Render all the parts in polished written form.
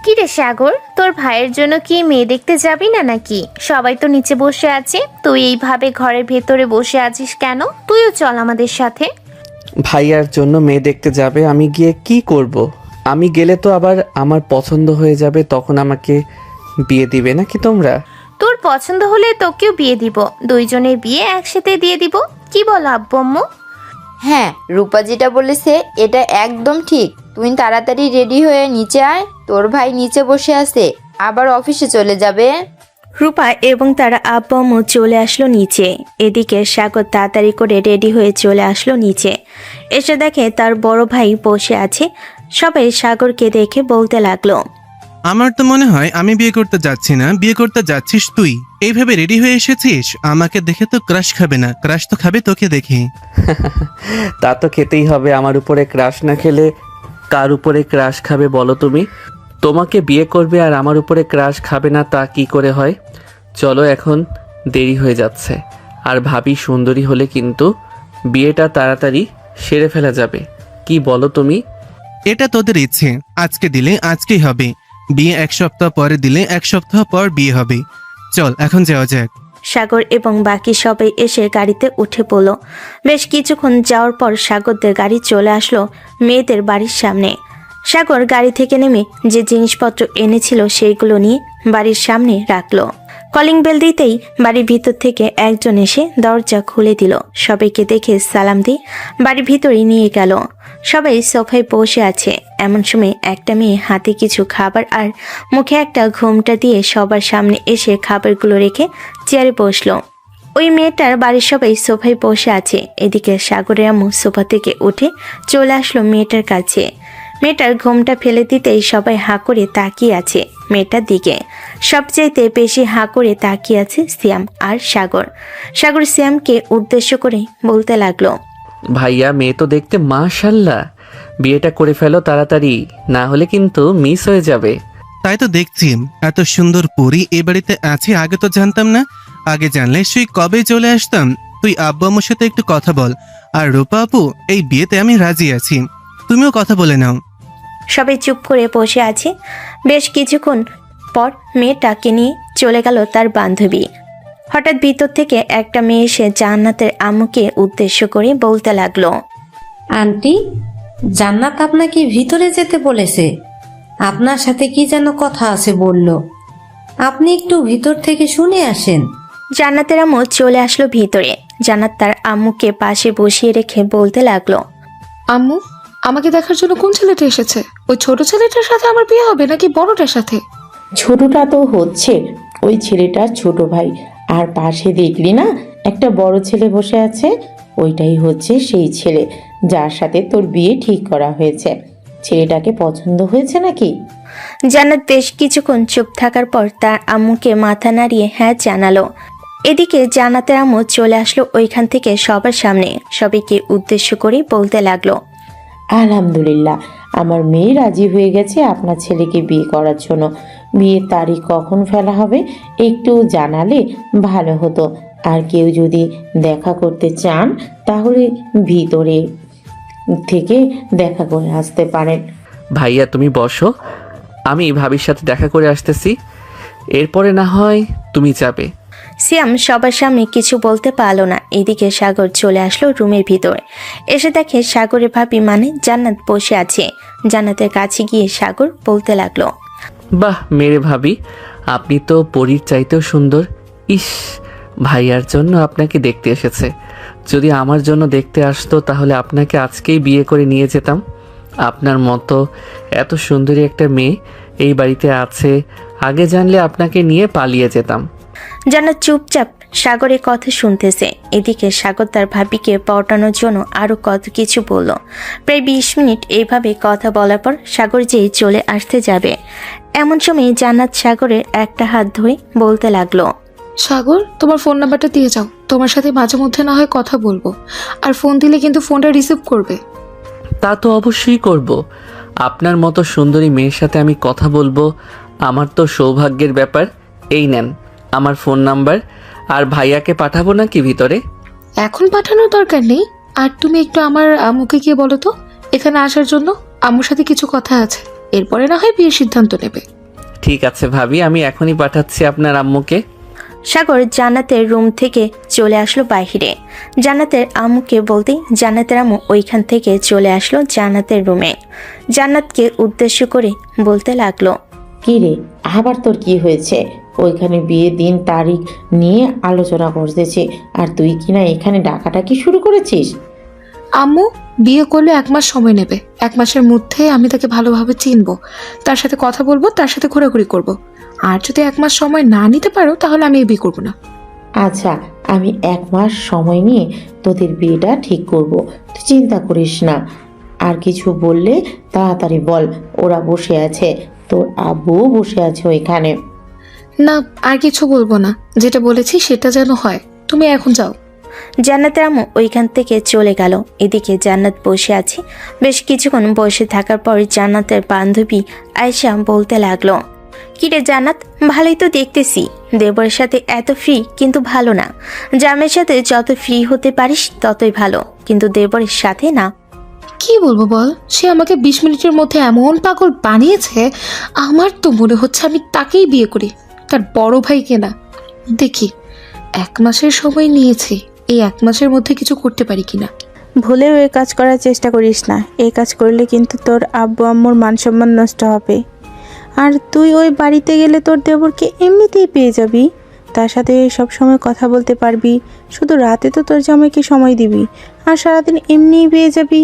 কি রে সাগর, তোর ভাইয়ের জন্য কি মেয়ে দেখতে যাবি না নাকি? সবাই তো নিচে বসে আছে, তুই এইভাবে ঘরের ভেতরে বসে আছিস কেন? তুইও চল আমাদের সাথে। ভাইয়ার জন্য মেয়ে দেখতে যাবে, আমি গিয়ে কি করব? আমি গেলে তো আবার আমার পছন্দ হয়ে যাবে, তখন আমাকে বিয়ে দিবে নাকি তোমরা? তোর পছন্দ হলে তোকেও বিয়ে দিব, দুইজনের বিয়ে একসাথে দিয়ে দিব। কি বলো আব্বু আম্মু? হ্যাঁ, রূপা যেটা বলেছে এটা একদম ঠিক। তুই তাড়াতাড়ি রেডি হয়ে নিচে আয়, তোর ভাই নিচে বসে আছে, আবার অফিসে চলে যাবে। রূপা এবং তার আব্বু আম্মু চলে আসলো নিচে। এদিকে সাগর তাড়াতাড়ি করে রেডি হয়ে চলে আসলো নিচে। এসে দেখে তার বড় ভাই বসে আছে। সবাই সাগরকে দেখে বলতে লাগলো, আমার তো মনে হয় আমি বিয়ে করতে যাচ্ছি না, বিয়ে করতে যাচ্ছিস তুই। এইভাবে রেডি হয়ে এসেছিস, আমাকে দেখে তো ক্রাশ খাবে না, ক্রাশ তো খাবে তোকে দেখে। তা তো খেতেই হবে, আমার উপরে ক্রাশ না খেলে কার উপরে ক্রাশ খাবে বলো তুমি? তোমাকে বিয়ে করবে আর আমার উপরে ক্রাশ খাবে না, তা কি করে হয়? চলো, এখন দেরি হয়ে যাচ্ছে। আর ভাবি সুন্দরী হলে কিন্তু বিয়েটা তাড়াতাড়ি সেরে ফেলা যাবে। কি বলো তুমি? এটা তোদের ইচ্ছে, আজকে দিলে আজকেই হবে বিয়ে, এক সপ্তাহ পরে দিলে এক সপ্তাহ পর বিয়ে হবে। চল এখন যাওয়া যাক। সাগর এবং বাকি সবাই এসে গাড়িতে উঠে পড়ল। বেশ কিছুক্ষণ যাওয়ার পর সাগরদের গাড়ি চলে আসলো মেয়েদের বাড়ির সামনে। সাগর গাড়ি থেকে নেমে যে জিনিসপত্র এনেছিল সেইগুলো নিয়ে বাড়ির সামনে রাখলো। কলিং বেল দিতেই বাড়ির ভিতর থেকে একজন এসে দরজা খুলে দিল। সবাইকে দেখে সালাম দিয়ে বাড়ির ভিতরে নিয়ে গেল। সবাই সোফায় বসে আছে। এমন সময় একটা মেয়ে হাতে কিছু খাবার আর মুখে একটা ঘোমটা দিয়ে সবার সামনে এসে খাবারগুলো রেখে চেয়ারে বসলো। ওই মেয়েটার বাড়ির সবাই সোফায় বসে আছে। এদিকে সাগরের আম্মু সোফা থেকে উঠে চলে আসলো মেয়েটার কাছে। মেয়েটার ঘোমটা ফেলে দিতেই সবাই হাঁ করে তাকিয়ে আছে মেয়েটার দিকে। সবচাইতে বেশি হাঁ করে তাকিয়ে আছে সিয়াম আর সাগর। সাগর সিয়ামকে উদ্দেশ্য করে বলতে লাগলো, ভাইয়া, মেয়ে তো দেখতে মাশাল্লাহ, বিয়েটা করে ফেলো তাড়াতাড়ি, না হলে কিন্তু মিস হয়ে যাবে। তাই তো দেখছি, এত সুন্দর পরি এ বাড়িতে আছে, আগে তো জানতাম না। আগে জানলে সেই কবে চলে আসতাম। তুই আব্বু আম্মুর সাথে একটু কথা বল। আর রূপা আপু, এই বিয়েতে আমি রাজি আছি, তুমিও কথা বলে নাও। সবাই চুপ করে বসে আছে। বেশ কিছুক্ষণ পর মেয়েটাকে নিয়ে চলে গেল তার বান্ধবী। হঠাৎ ভিতর থেকে একটা মেয়ে এসে জান্নাতের আম্মুকে উদ্দেশ্য করে বলতে লাগলো, আন্টি, জান্নাত আপনাকে ভিতরে যেতে বলেছে। আপনার সাথে কি যেন কথা আছে বলল। আপনি একটু ভিতর থেকে শুনে আসেন। জান্নাতের আম্মু চলে আসলো ভিতরে। জান্নাত তার আম্মুকে পাশে বসিয়ে রেখে বলতে লাগলো, আম্মু, আমাকে দেখার জন্য কোন ছেলেটা এসেছে? ওই ছোট ছেলেটার সাথে আমার বিয়ে হবে নাকি বড়টার সাথে? ছোটটা তো হচ্ছে ওই ছেলেটার ছোট ভাই, আর পাশে দেখলি না একটা বড় ছেলে বসে আছে, ওইটাই হচ্ছে সেই ছেলে যার সাথে তোর বিয়ে ঠিক করা হয়েছে। ছেলেটাকে পছন্দ হয়েছে নাকি? জান্নাত বেশ কিছুক্ষণ চুপ থাকার পর তার আম্মুকে মাথা নাড়িয়ে হ্যাঁ জানালো। এদিকে জান্নাতের আম্মু চলে আসলো ওইখান থেকে সবার সামনে। সবাইকে উদ্দেশ্য করে বলতে লাগলো, আলহামদুলিল্লাহ, আমার মেয়ে রাজি হয়ে গেছে আপনার ছেলেকে বিয়ে করার জন্য। বিয়ের তারিখ কখন ফেলা হবে একটু জানালে ভালো হতো। আর কেউ যদি দেখা করতে চান তাহলে ভিতরে থেকে দেখা করে আসতে পারেন। ভাইয়া তুমি বসো, আমি ভাবির সাথে দেখা করে আসতেছি, এরপরে না হয় তুমি যাবে। সিয়াম সবার সামনে কিছু বলতে পারলো না। এদিকে সাগর চলে আসলো রুমের ভিতর। এসে দেখে সাগরের ভাবি মানে জান্নাত বসে আছে। জান্নাতের কাছে গিয়ে সাগর বলতে লাগলো, বাহ মেরে ভাবি, আপনি তো পরীর চাইতেও সুন্দর। ইস, ভাইয়ার জন্য আপনাকে দেখতে এসেছে। যদি আমার জন্য দেখতে আসতো তাহলে আপনাকে আজকেই বিয়ে করে নিয়ে যেতাম। আপনার মতো এত সুন্দরী একটা মেয়ে এই বাড়িতে আছে, আগে জানলে আপনাকে নিয়ে পালিয়ে যেতাম। জান্নাত চুপচাপ সাগরের কথা শুনতেছে। এদিকে সাগর তার ভাবিকে পটানোর জন্য আরো কত কিছু বলল। প্রায় 20 মিনিট এইভাবে কথা বলার পর সাগর যেই চলে আসতে যাবে, এমন সময় জান্নাত সাগরের একটা হাত ধরে বলতে লাগলো, সাগর, তোমার ফোন নাম্বারটা দিয়ে যাও, তোমার সাথে মাঝে মধ্যে না হয় কথা বলবো। আর ফোন দিলে কিন্তু ফোনটা রিসিভ করবে। তা তো অবশ্যই করব। আপনার মতো সুন্দরী মেয়ের সাথে আমি কথা বলবো, আমার তো সৌভাগ্যের ব্যাপার। এই নেন আমার ফোন নাম্বার। আর ভাইয়াকে পাঠাবো নাকি ভিতরে? এখন পাঠানোর দরকার নেই। আর তুমি একটু আমার আম্মুকে গিয়ে বলো তো এখানে আসার জন্য। আম্মুর সাথে কিছু কথা আছে, এরপরে না হয় বিয়ের সিদ্ধান্ত নেবে। ঠিক আছে ভাবি, আমি এখনই পাঠাচ্ছি আপনার আম্মুকে। সাগর জান্নাতের রুম থেকে চলে আসলো বাইরে। জান্নাতের আম্মুকে বলতেই জান্নাতের আম্মু ওইখান থেকে চলে আসলো জান্নাতের রুমে। জান্নাতকে উদ্দেশ্য করে বলতে লাগলো, কি রে, আবার তোর কি হয়েছে? ওইখানে বিয়ের দিন তারিখ নিয়ে আলোচনা করতেছি, আর তুই কিনা এখানে ডাকাডাকি শুরু করেছিস। আম্মু, বিয়ে করলে 1 মাস সময় নেবে। 1 মাসের মধ্যে আমি তাকে ভালোভাবে চিনবো, তার সাথে কথা বলবো, তার সাথে ঘোরাঘুরি করব। আর যদি 1 মাস সময় না নিতে পারো তাহলে আমি এই বিয়ে করবো না। আচ্ছা, আমি 1 মাস সময় নিয়ে তোদের বিয়েটা ঠিক করব, তুই চিন্তা করিস না। আর কিছু বললে তাড়াতাড়ি বল। ওরা বসে আছে, তোর আব্বুও বসে আছে ওইখানে। না, আর কিছু বলবো না, যেটা বলেছি সেটা যেন হয়। তুমি এখন যাও। জান্নাতের আম্মু ওইখান থেকে চলে গেল। এদিকে জান্নাত বসে আছে। বেশ কিছুক্ষণ বসে থাকার পর জান্নাতের বান্ধবী আয়েশা বলতে লাগলো, কিরে জান্নাত, ভালোই তো দেখতেছি। দেবরের সাথে এত ফ্রি কিন্তু ভালো না। জামের সাথে যত ফ্রি হতে পারিস ততই ভালো, কিন্তু দেবরের সাথে না। কি বলবো বল, সে আমাকে 20 মিনিটের মধ্যে এমন পাগল বানিয়েছে, আমার তো মনে হচ্ছে আমি তাকেই বিয়ে করি, তার বড় ভাইকে না। দেখি 1 মাসের সময় নিয়েছে, এই 1 মাসের মধ্যে কিছু করতে পারি কিনা। ভুলেও এই কাজ করার চেষ্টা করিস না। এই কাজ করলে কিন্তু তোর আব্বু আম্মুর মান সম্মান নষ্ট হবে। আর তুই ওই বাড়িতে গেলে তোর দেবরকে এমনিতেই পেয়ে যাবি, তার সাথে সব সময় কথা বলতে পারবি। শুধু রাতে তো তোর জামাইকে সময় দিবি, আর সারাদিন এমনিই পেয়ে যাবি।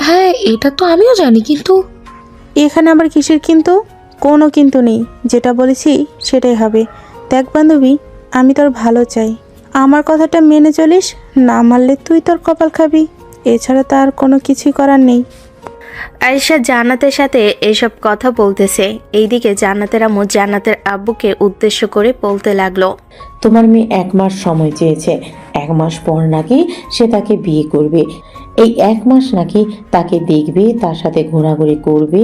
হ্যাঁ, এটা তো আমিও জানি, কিন্তু এখানে আবার কিসের কিন্তু? কোনো কিন্তু নেই, যেটা বলেছি সেটাই হবে। দেখ বান্ধবী, আমি তোর ভালো চাই, আমার কথাটা মেনে চলিস। না মানলে তুই তোর কপাল খাবি, এছাড়া তার কোনো কিছুই করার নেই। আয়েশা জান্নাতের সাথে এসব কথা বলতেছে। এইদিকে জান্নাতের আম্মু জান্নাতের আব্বুকে উদ্দেশ্য করে বলতে লাগলো, তোমার মেয়ে 1 মাস সময় চেয়েছে। 1 মাস পর নাকি সে তাকে বিয়ে করবে। এই 1 মাস নাকি তাকে দেখবে, তার সাথে ঘোরাঘুরি করবে।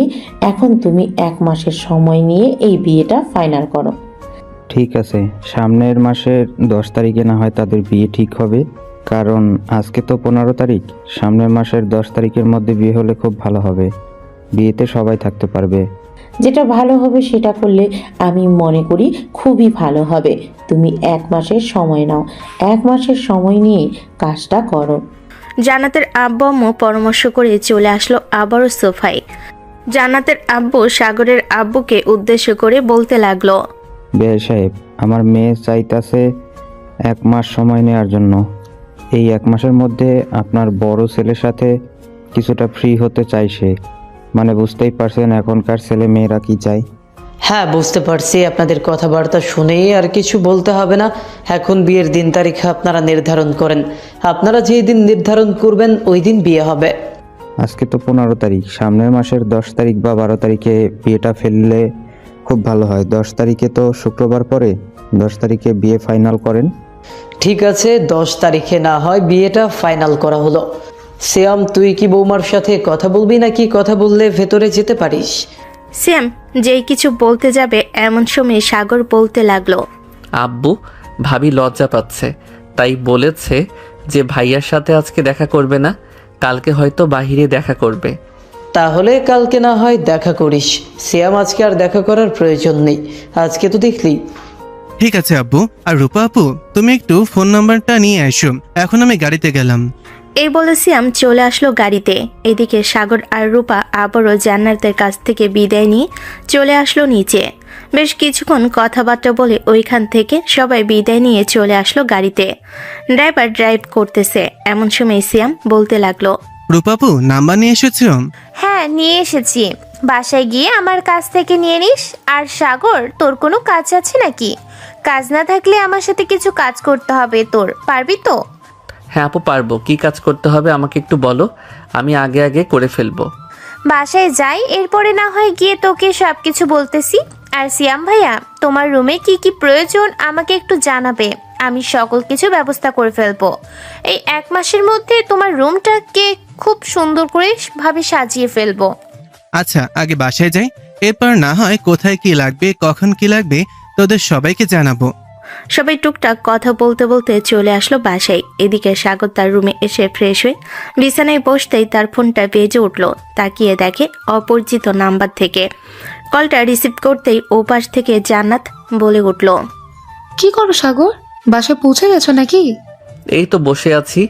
এখন তুমি 1 মাসের সময় নিয়ে এই বিয়েটা ফাইনাল করো। ঠিক আছে, সামনের মাসের 10 তারিখে না হয় তাদের বিয়ে ঠিক হবে, কারণ আজকে তো 15 তারিখ। সামনের মাসের 10 তারিখের মধ্যে বিয়ে হলে খুব ভালো হবে, বিয়েতে সবাই থাকতে পারবে। যেটা ভালো হবে সেটা করলে আমি মনে করি খুবই ভালো হবে। তুমি 1 মাসের সময় নাও, 1 মাসের সময় নিয়ে কাজটা করো। জান্নাতের আব্বু আম্মু পরামর্শ করে চলে আসলো আবারও সোফায়। জান্নাতের আব্বু সাগরের আব্বুকে উদ্দেশ্য করে বলতে লাগলো, বেশ সাহেব, আমার মেয়ে চাইতাছে 1 মাস সময় নেওয়ার জন্য। এই 1 মাসের মধ্যে আপনার বড় ছেলের সাথে কিছুটা ফ্রি হতে চাইছে। মানে বুঝতেই পারছেন এখনকার ছেলে মেয়েরা কি চায়। হ্যাঁ, বুঝতে পারছি। আপনাদের কথাবার্তা শুনেই আর কিছু বলতে হবে না। এখন বিয়ের দিন তারিখ আপনারা নির্ধারণ করেন। আপনারা যেই দিন নির্ধারণ করবেন ওই দিন বিয়ে হবে। আজকে তো 15 তারিখ, সামনের মাসের 10 তারিখ বা 12 তারিখে বিয়েটা ফেললে খুব ভালো হয়। 10 তারিখে তো শুক্রবার পরে, 10 তারিখে বিয়ে ফাইনাল করেন। ঠিক আছে, 10 তারিখে না হয় বিয়েটা ফাইনাল করা হলো। সিয়াম, তুই কি বৌমার সাথে কথা বলবি, নাকি কথা বললে ভেতরে যেতে পারিস? শ্যাম যেই কিছু বলতে যাবে এমন সময় সাগর বলতে লাগলো, আব্বু, ভাবি লজ্জা পাচ্ছে, তাই বলেছে যে ভাইয়ার সাথে আজকে দেখা করবে না, কালকে হয়তো বাহিরে দেখা করবে। তাহলে কালকে না হয় দেখা করিস। সিয়াম, আজকে আর দেখা করার প্রয়োজন নেই, আজকে তো দেখলি। ঠিক আছে আব্বু। আর রূপা আপু, তুমি একটু ফোন নাম্বারটা নিয়ে আসো, এখন আমি গাড়িতে গেলাম। এই বলে শ্যাম চলে আসলো গাড়িতে। এদিকে সাগর আর রূপা আবারও জান্নাতের কাছ থেকে বিদায় নিয়ে চলে আসলো নিচে। বেশ কিছুক্ষণ কথাবার্তা বলে ওইখান থেকে সবাই বিদায় নিয়ে চলে আসলো গাড়িতে। ড্রাইভার ড্রাইভ করতেছে, এমন সময় শ্যাম বলতে লাগলো, রূপা আপু, নাম্বার নিয়ে এসেছো? হ্যাঁ, নিয়ে এসেছি। বাসায় গিয়ে আমার কাছ থেকে নিয়ে নিস। আর সাগর, তোর কোনো কাজ আছে নাকি? কাজ না থাকলে আমার সাথে কিছু কাজ করতে হবে তোর, পারবি তো? হ্যাঁ আপু, পারবো। কি কাজ করতে হবে আমাকে একটু বলো, আমি আগে আগে করে ফেলবো। বাসায় যাই, এরপরে না হয় গিয়ে তোকে সব কিছু বলতেছি। আর সিয়াম ভাইয়া, তোমার রুমে কি কি প্রয়োজন আমাকে একটু জানাবে, আমি সকল কিছু ব্যবস্থা করে ফেলবো। এই 1 মাসের মধ্যে তোমার রুমটাকে খুব সুন্দর করে ভাবে সাজিয়ে ফেলবো। আচ্ছা, আগে বাসায় যাই, এরপর না হয় কোথায় কি লাগবে, কখন কি লাগবে তোদের সবাইকে জানাবো। সবাই টুকটাক কথা বলতে বলতে চলে আসলো বাসায়। এদিকে সাগর তার রুমে এসে ফ্রেশ হয়ে বিছানায় বসতেই তার ফোনটা বেজে উঠলো। তাকিয়ে দেখে অপরিচিত নাম্বার থেকে কলটা রিসিভ করতেই ওপাশ থেকে জান্নাত বলে উঠল, কি করো সাগর? বাসায় পৌঁছে গেছো নাকি? এই তো বসে আছি,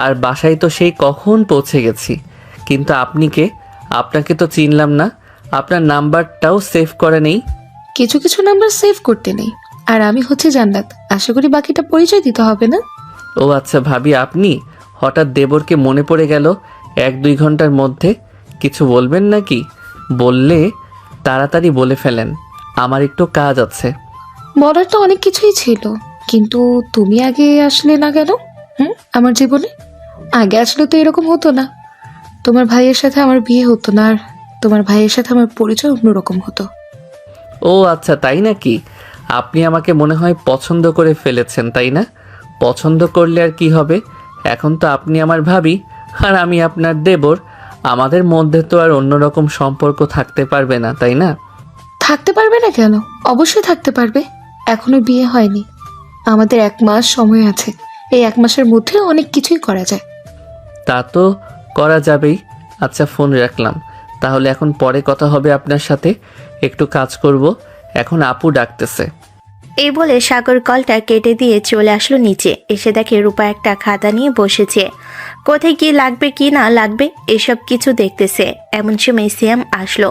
আর বাসায় তো সেই কখন পৌঁছে গেছি। কিন্তু আপনি কে? আপনাকে তো চিনলাম না, আপনার নাম্বারটাও সেভ করে নেই। কিছু কিছু নাম্বার সেভ করতে নেই। আর আমি হচ্ছে জান্নাত, আশা করি বাকিটা পরিচয় দিতে হবে না। ও আচ্ছা ভাবি, আপনি হঠাৎ দেবরকে মনে পড়ে গেল 1-2 ঘন্টার মধ্যে? কিছু বলবেন নাকি? বললে তাড়াতাড়ি বলে ফেলেন, আমার একটু কাজ আছে। বলার তো অনেক কিছুই ছিল, কিন্তু তুমি আগে আসলে না কেন? আমার জীবনে আগে আসলে তো এরকম হতো না। তোমার ভাইয়ের সাথে আমার বিয়ে হতো না, আর তোমার ভাইয়ের সাথে আমার পরিচয় অন্যরকম হতো। ও আচ্ছা, তাই নাকি? আপনি আমাকে মনে হয় পছন্দ করে ফেলেছেন, তাই না? পছন্দ করলে আর কি হবে, এখন তো আপনি আমার ভাবি আর আমি আপনার দেবর। আমাদের মধ্যে তো আর অন্যরকম সম্পর্ক থাকতে পারবে না, তাই না? থাকতে পারবে না কেন? অবশ্যই থাকতে পারবে। এখনো বিয়ে হয়নি, আমাদের 1 মাস সময় আছে। এই 1 মাসের মধ্যে অনেক কিছুই করা যায়। তা তো করা যাবেই। আচ্ছা, ফোন রাখলাম তাহলে, এখন পরে কথা হবে আপনার সাথে, একটু কাজ করব, এখন আপু ডাকতেছে। এই বলে সাগর কলটা কেটে দিয়ে চলে আসলো নিচে। এসে দেখে রূপা একটা খাতা নিয়ে বসেছে, কোথায় কি লাগবে কি না লাগবে এসব কিছু দেখতেছে। এমন সময় সিয়াম আসলো।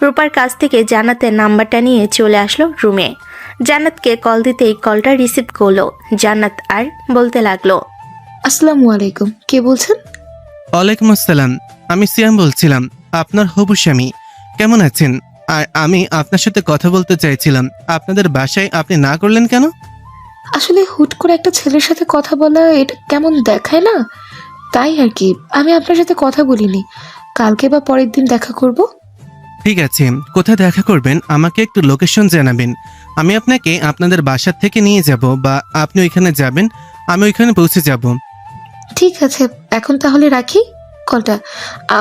রূপার কাছ থেকে জান্নাতের নাম্বারটা নিয়ে চলে আসলো রুমে। জান্নাতকে কল দিতেই কলটা রিসিভ করলো। জান্নাত আর বলতে লাগলো, আসসালামু আলাইকুম, কে বলছেন? ওয়ালাইকুম আসসালাম, আমি সিয়াম বলছিলাম, আপনার হবু স্বামী। কেমন আছেন? আর আমি আপনার সাথে কথা বলতে চাইছিলাম। আপনাদের বাসায় আপনি না করলেন কেন? আসলে হুট করে একটা ছেলের সাথে কথা বলা এটা কেমন দেখায় না, তাই আর কি। আমি আপনার সাথে কথা বলিনি, কালকে বা পরের দিন দেখা করব। ঠিক আছে, কোথায় দেখা করবেন আমাকে একটু লোকেশন জানাবেন। আমি আপনাকে আপনাদের বাসার থেকে নিয়ে যাব, বা আপনি ওইখানে যাবেন, আমি ওইখানে পৌঁছে যাব। ঠিক আছে, এখন তাহলে রাখি কলটা।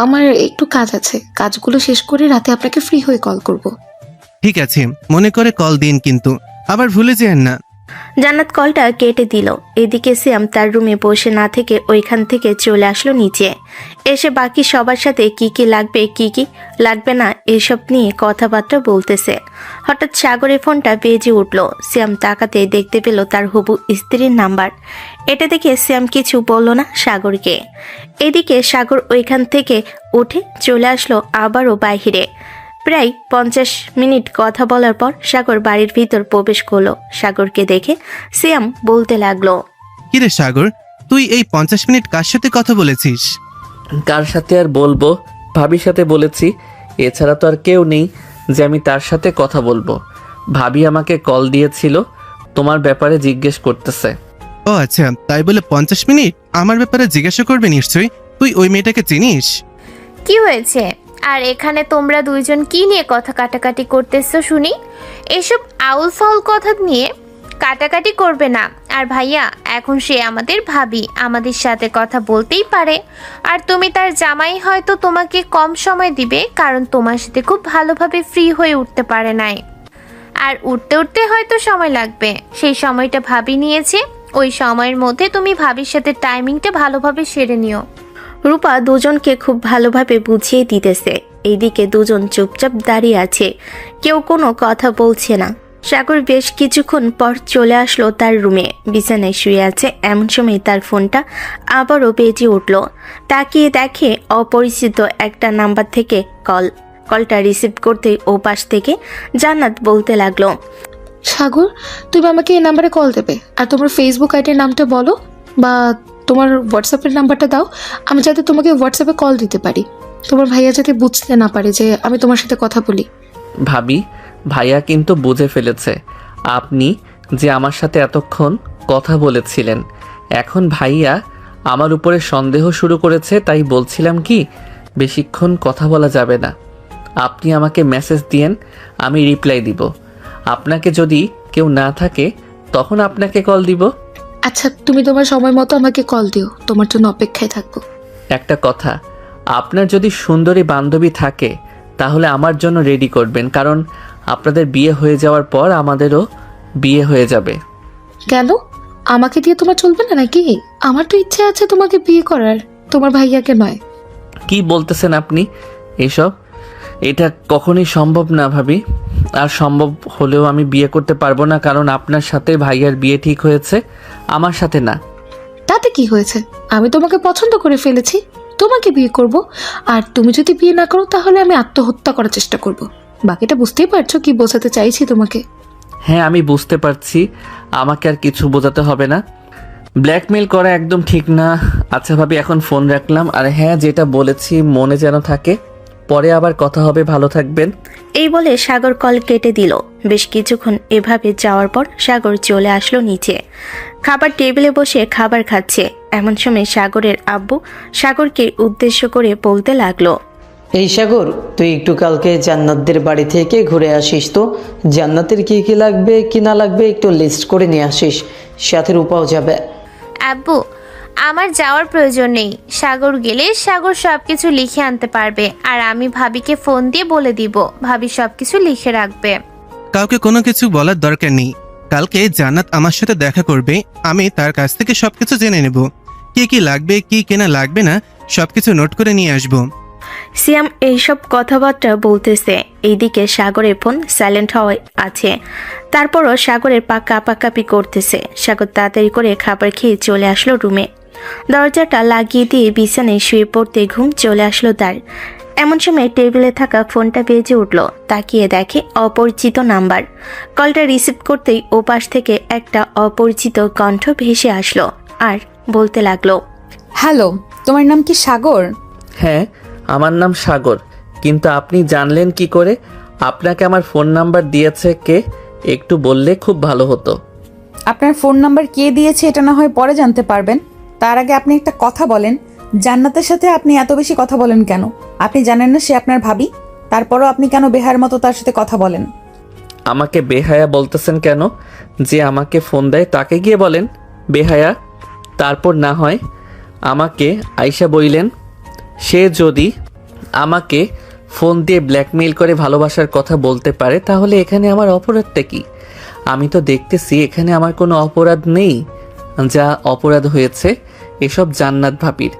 আমার একটু কাজ আছে, কাজগুলো শেষ করে রাতে আপনাকে ফ্রি হয়ে কল করব। ঠিক আছে, মনে করে কল দিন, কিন্তু আবার ভুলে যেন না। জান্নাত কলটা কেটে দিল। এদিকে সিয়াম তার রুমে বসে না থেকে ওইখান থেকে চলে আসলো নিচে। এসে বাকি সবার সাথে কি কি লাগবে কি কি লাগবে না এসব নিয়ে কথাবার্তা বলতেছে। হঠাৎ সাগরের ফোনটা বেজে উঠল। সিয়াম তাকাতে দেখতে পেল তার হবু স্ত্রীর নাম্বার। এটা দেখে সিয়াম কিছু বলল না সাগরকে। এদিকে সাগর ওইখান থেকে উঠে চলে আসলো আবারও বাহিরে। প্রায় 50 মিনিট কথা বলার পর সাগর বাড়ির ভিতর প্রবেশ করলো। সাগরকে দেখে সিয়াম বলতে লাগলো, কিরে সাগর, তুই এই 50 মিনিট কার সাথে কথা বলেছিস? কার সাথে আর বলবো, ভাবির সাথে বলেছি। এছাড়া তো আর কেউ নেই যে আমি তার সাথে কথা বলবো। ভাবি আমাকে কল দিয়েছিল, তোমার ব্যাপারে জিজ্ঞেস করতেছে। ও আচ্ছা, তাই বলে 50 মিনিট আমার ব্যাপারে জিজ্ঞাসা করবে নিশ্চয়ই। তুই ওই মেয়েটাকে চিনিস? কি হয়েছে? আর এখানে তোমরা দুইজন কি নিয়ে কথা কাটাকাটি করতেছো শুনি? এসব আউল ফাউল কথা নিয়ে কাটাকাটি করবে না। আর ভাইয়া, এখন সে আমাদের ভাবি, আমাদের সাথে কথা বলতেই পারে। আর তুমি তার জামাই, হয়তো তোমাকে কম সময় দিবে, কারণ তোমার সাথে খুব ভালোভাবে ফ্রি হয়ে উঠতে পারে নাই। আর উঠতে উঠতে হয়তো সময় লাগবে, সেই সময়টা ভাবি নিয়েছে। ওই সময়ের মধ্যে তুমি ভাবির সাথে টাইমিংটা ভালোভাবে সেরে নিও। রূপা দুজনকে খুব ভালোভাবে বুঝিয়ে দিতেছে। এইদিকে দুজন চুপচাপ দাঁড়িয়ে আছে, কেউ কোনো কথা বলছে না। সাগর বেশ কিছুক্ষণ পর চলে আসলো তার রুমে। বিছানায় শুয়ে আছে, এমন সময় তার ফোনটা আবারও বেজে উঠল। তাকিয়ে দেখে অপরিচিত একটা নাম্বার থেকে কলটা রিসিভ করতে ও পাশ থেকে জান্নাত বলতে লাগলো, সাগর, তুমি আমাকে এই নাম্বারে কল দেবে, আর তোমার ফেসবুক আইডির নামটা বলো, বা তোমার হোয়াটসঅ্যাপের নাম্বারটা দাও, আমি যাতে তোমাকে হোয়াটসঅ্যাপে কল দিতে পারি। তোমার ভাইয়া যাতে বুঝতে না পারে যে আমি তোমার সাথে কথা বলি। ভাবি, ভাইয়া কিন্তু বুঝে ফেলেছে আপনি যে আমার সাথে এতক্ষণ কথা বলেছিলেন। এখন ভাইয়া আমার উপরে সন্দেহ শুরু করেছে, তাই বলছিলাম কি বেশিক্ষণ কথা বলা যাবে না। আপনি আমাকে মেসেজ দিয়েন, আমি রিপ্লাই দিব। আপনাকে যদি কেউ না থাকে তখন আপনাকে কল দিব। আচ্ছা, তুমি তোমার সময় মতো আমাকে কল দিও, তোমার জন্য অপেক্ষায় থাকবো। একটা কথা, আপনার যদি সুন্দরী বান্ধবী থাকে তাহলে আমার জন্য রেডি করবেন, কারণ আপনাদের বিয়ে হয়ে যাওয়ার পর আমাদেরও বিয়ে হয়ে যাবে। কেন, আমাকে দিয়ে তোমার চলবে না নাকি? আমার তো ইচ্ছে আছে তোমাকে বিয়ে করার, তোমার ভাইয়াকে নয়। কি বলতেছেন আপনি এসব? এটা কখনোই সম্ভব না ভাবি। আর সম্ভব হলেও আমি বিয়ে করতে পারবো না, কারণ আপনার সাথে ভাইয়ার বিয়ে ঠিক হয়েছে, আমার সাথে না। তাতে কি হয়েছে? আমি তোমাকে পছন্দ করে ফেলেছি, তোমাকে বিয়ে করব। আর তুমি যদি বিয়ে না করো তাহলে আমি আত্মহত্যা করার চেষ্টা করব। বাকিটা বুঝতেই পারছো কি বোঝাতে চাইছি তোমাকে। হ্যাঁ, আমি বুঝতে পারছি, আমাকে আর কিছু বোঝাতে হবে না। ব্ল্যাকমেল করা একদম ঠিক না। আচ্ছা ভাবি, এখন ফোন রাখলাম। আর হ্যাঁ, যেটা বলেছি মনে যেন থাকে, পরে আবার কথা হবে, ভালো থাকবেন। এই বলে সাগর কল কেটে দিল। বেশ কিছুক্ষণ এভাবে যাওয়ার পর সাগর চলে আসলো নিচে। খাবার টেবিলে বসে খাবার খাচ্ছে। এমন সময় সাগরের আব্বু সাগরকে উদ্দেশ্য করে বলতে লাগলো, এই সাগর, তুই একটু কালকে জান্নাতদের বাড়ি থেকে ঘুরে আসিস তো। জান্নাতের কি কি লাগবে কি না লাগবে একটু লিস্ট করে নিয়ে আসিস, সাথে রূপাও যাবে। আব্বু, আমার যাওয়ার প্রয়োজন নেই। সাগর গেলে সাগর সবকিছু লিখে আনতে পারবে, আর আমি ভাবিকে ফোন দিয়ে বলে দিব, ভাবি সবকিছু লিখে রাখবে। কাউকে কোনো কিছু বলার দরকার নেই। কালকে জান্নাত আমার সাথে দেখা করবে, আমি তার কাছ থেকে সবকিছু জেনে নেব। কি কি লাগবে কি কেনা লাগবে না সবকিছু নোট করে নিয়ে আসবো। সিয়াম এইসব কথাবার্তা বলতেছে, এইদিকে সাগরের ফোন সাইলেন্ট হওয়ায় আছে। তারপরও সাগরের পা কাঁপাকাঁপি করতেছে। সাগর তাড়াতাড়ি করে খাবার খেয়ে চলে আসলো রুমে। দরজাটা লাগিয়ে দিয়ে বিছানায় শুয়ে পড়তে ঘুম চলে আসলো তার। এমন সময় টেবিলে থাকা ফোনটা বেজে উঠল। তাকিয়ে দেখে অপরিচিত নাম্বার। কলটা রিসিভ করতেই ওপাশ থেকে একটা অপরিচিত কণ্ঠ ভেসে আসলো আর বলতে লাগলো, হ্যালো, তোমার নাম কি সাগর? হ্যাঁ, আমার নাম সাগর, কিন্তু আপনি জানলেন কি করে? আপনাকে আমার ফোন নাম্বার দিয়েছে কে? একটু বললে খুব ভালো হতো। আপনার ফোন নাম্বার কে দিয়েছে এটা না হয় পরে জানতে পারবেন, তার আগে আপনি একটা কথা বলেন। জান্নাতের সাথে আপনি এত বেশি কথা বলেন কেন? আপনি জানেন না সে আপনার ভাবি? তারপরও আপনি কেন বেহার মতো তার সাথে কথা বলেন? আমাকে বেহায়া বলতেছেন কেন? যে আমাকে ফোন দেয় তাকে গিয়ে বলেন বেহায়া। তারপর না হয় আমাকে আয়শা বইলেন। সে যদি আমাকে ফোন দিয়ে ব্ল্যাকমেইল করে ভালোবাসার কথা বলতে পারে, তাহলে এখানে আমার অপরাধটা কি? আমি তো দেখতেছি এখানে আমার কোনো অপরাধ নেই। যা অপরাধ হয়েছে এসব জান্নাত ভাবির।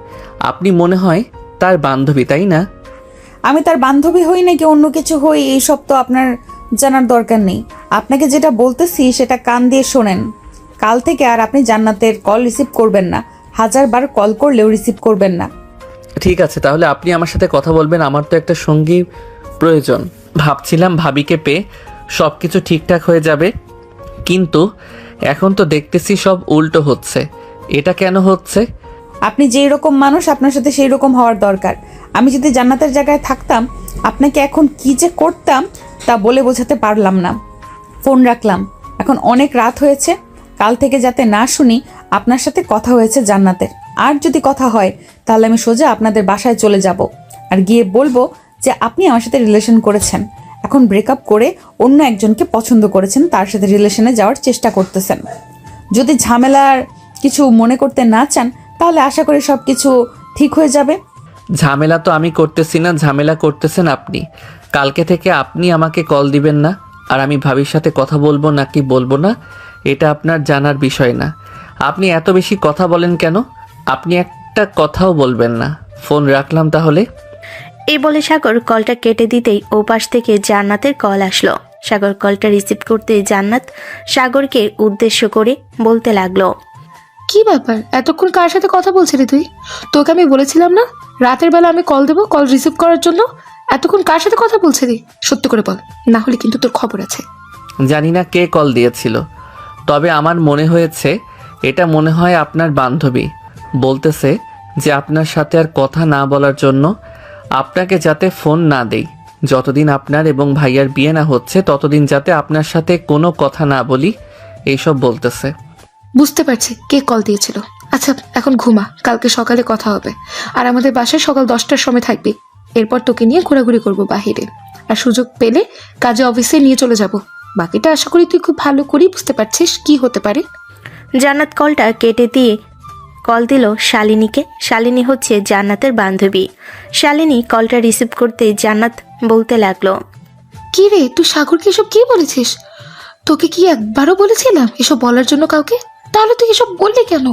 আপনি মনে হয় তার বান্ধবী, তাই না? আমি তার বান্ধবী হই নাকি অন্য কিছু হই এইসব তো আপনার জানার দরকার নেই। আপনাকে যেটা বলতেছি সেটা কান দিয়ে শোনেন। কাল থেকে আর আপনি জান্নাতের কল রিসিভ করবেন না। 1000বার কল করলেও রিসিভ করবেন না। ঠিক আছে, তাহলে আপনি আমার সাথে কথা বলবেন। আমার তো একটা সঙ্গী প্রয়োজন। ভাবছিলাম ভাবিকে পেয়ে সব কিছু ঠিকঠাক হয়ে যাবে, কিন্তু এখন তো দেখতেছি সব উল্টো হচ্ছে। এটা কেন হচ্ছে? আপনি যেই রকম মানুষ আপনার সাথে সেই রকম হওয়ার দরকার। আমি যদি জান্নাতের জায়গায় থাকতাম আপনাকে এখন কি যে করতাম তা বলে বোঝাতে পারলাম না। ফোন রাখলাম, এখন অনেক রাত হয়েছে। কাল থেকে যাতে না শুনি আপনার সাথে কথা হয়েছে জান্নাতের। আর যদি কথা হয় তাহলে আমি সোজা আপনাদের বাসায় চলে যাব আর গিয়ে বলবো যে আপনি আমার সাথে রিলেশন করেছেন, এখন ব্রেকআপ করে অন্য একজনকে পছন্দ করেছেন, তার সাথে রিলেশনে যাওয়ার চেষ্টা করতেছেন। যদি ঝামেলার কিছু মনে করতে না চান তাহলে আশা করি সব কিছু ঠিক হয়ে যাবে। ঝামেলা তো আমি করতেছি না, ঝামেলা করতেছেন আপনি। কালকে থেকে আপনি আমাকে কল দিবেন না, আর আমি ভাবির সাথে কথা বলবো নাকি বলবো না এটা আপনার জানার বিষয় না। আপনি এত বেশি কথা বলেন কেন? আপনি একটা কথাও বলবেন না। ফোন রাখলাম তাহলে। এই বলে সাগর কলটা কেটে দিতেই ওপাশ থেকে জান্নাতের কল আসলো। সাগর কলটা রিসিভ করতে জান্নাত সাগরকে উদ্দেশ্য করে বলতে লাগলো, কি ব্যাপার, এতক্ষণ কার সাথে কথা বলছিলি তুই? তোকে আমি বলেছিলাম না রাতের বেলা আমি কল দেবো কল রিসিভ করার জন্য? এতক্ষণ কার সাথে কথা বলছিলি সত্য করে বল, না হলে কিন্তু তোর খবর আছে। জানি না কে কল দিয়েছিল, তবে আমার মনে হয়েছে এটা মনে হয় আপনার বান্ধবী। বলতেছে যে আপনার সাথে আর কথা না বলার জন্য, আপনাকে যাতে ফোন না দেই। যতদিন আপনার এবং ভাইয়ার বিয়ে না হচ্ছে ততদিন যাতে আপনার সাথে কোনো কথা না বলি, এইসব বলতেছে। বুঝতে পারছি কে কল দিয়েছিল। আচ্ছা এখন ঘুমা, কালকে সকালে কথা হবে। আর আমাদের বাসায় সকাল 10টার সময় থাকবি। এরপর তোকে নিয়ে ঘোরাঘুরি করবো বাহিরে, আর সুযোগ পেলে কাজে অফিসে নিয়ে চলে যাব। বাকিটা আশা করি তুই খুব ভালো করেই বুঝতে পারছিস কি হতে পারে। জান্নাত কলটা কেটে দিয়ে কল দিল শালিনীকে। শালিনী হচ্ছে জান্নাতের বান্ধবী। শালিনী কলটা রিসিভ করতে জান্নাত বলতে লাগলো, কি রে, তুই সাগরকে এসব কি বলেছিস? তোকে কি একবারও বলেছিলাম এসব বলার জন্য কাউকে? তাহলে তুই এসব বললি কেন?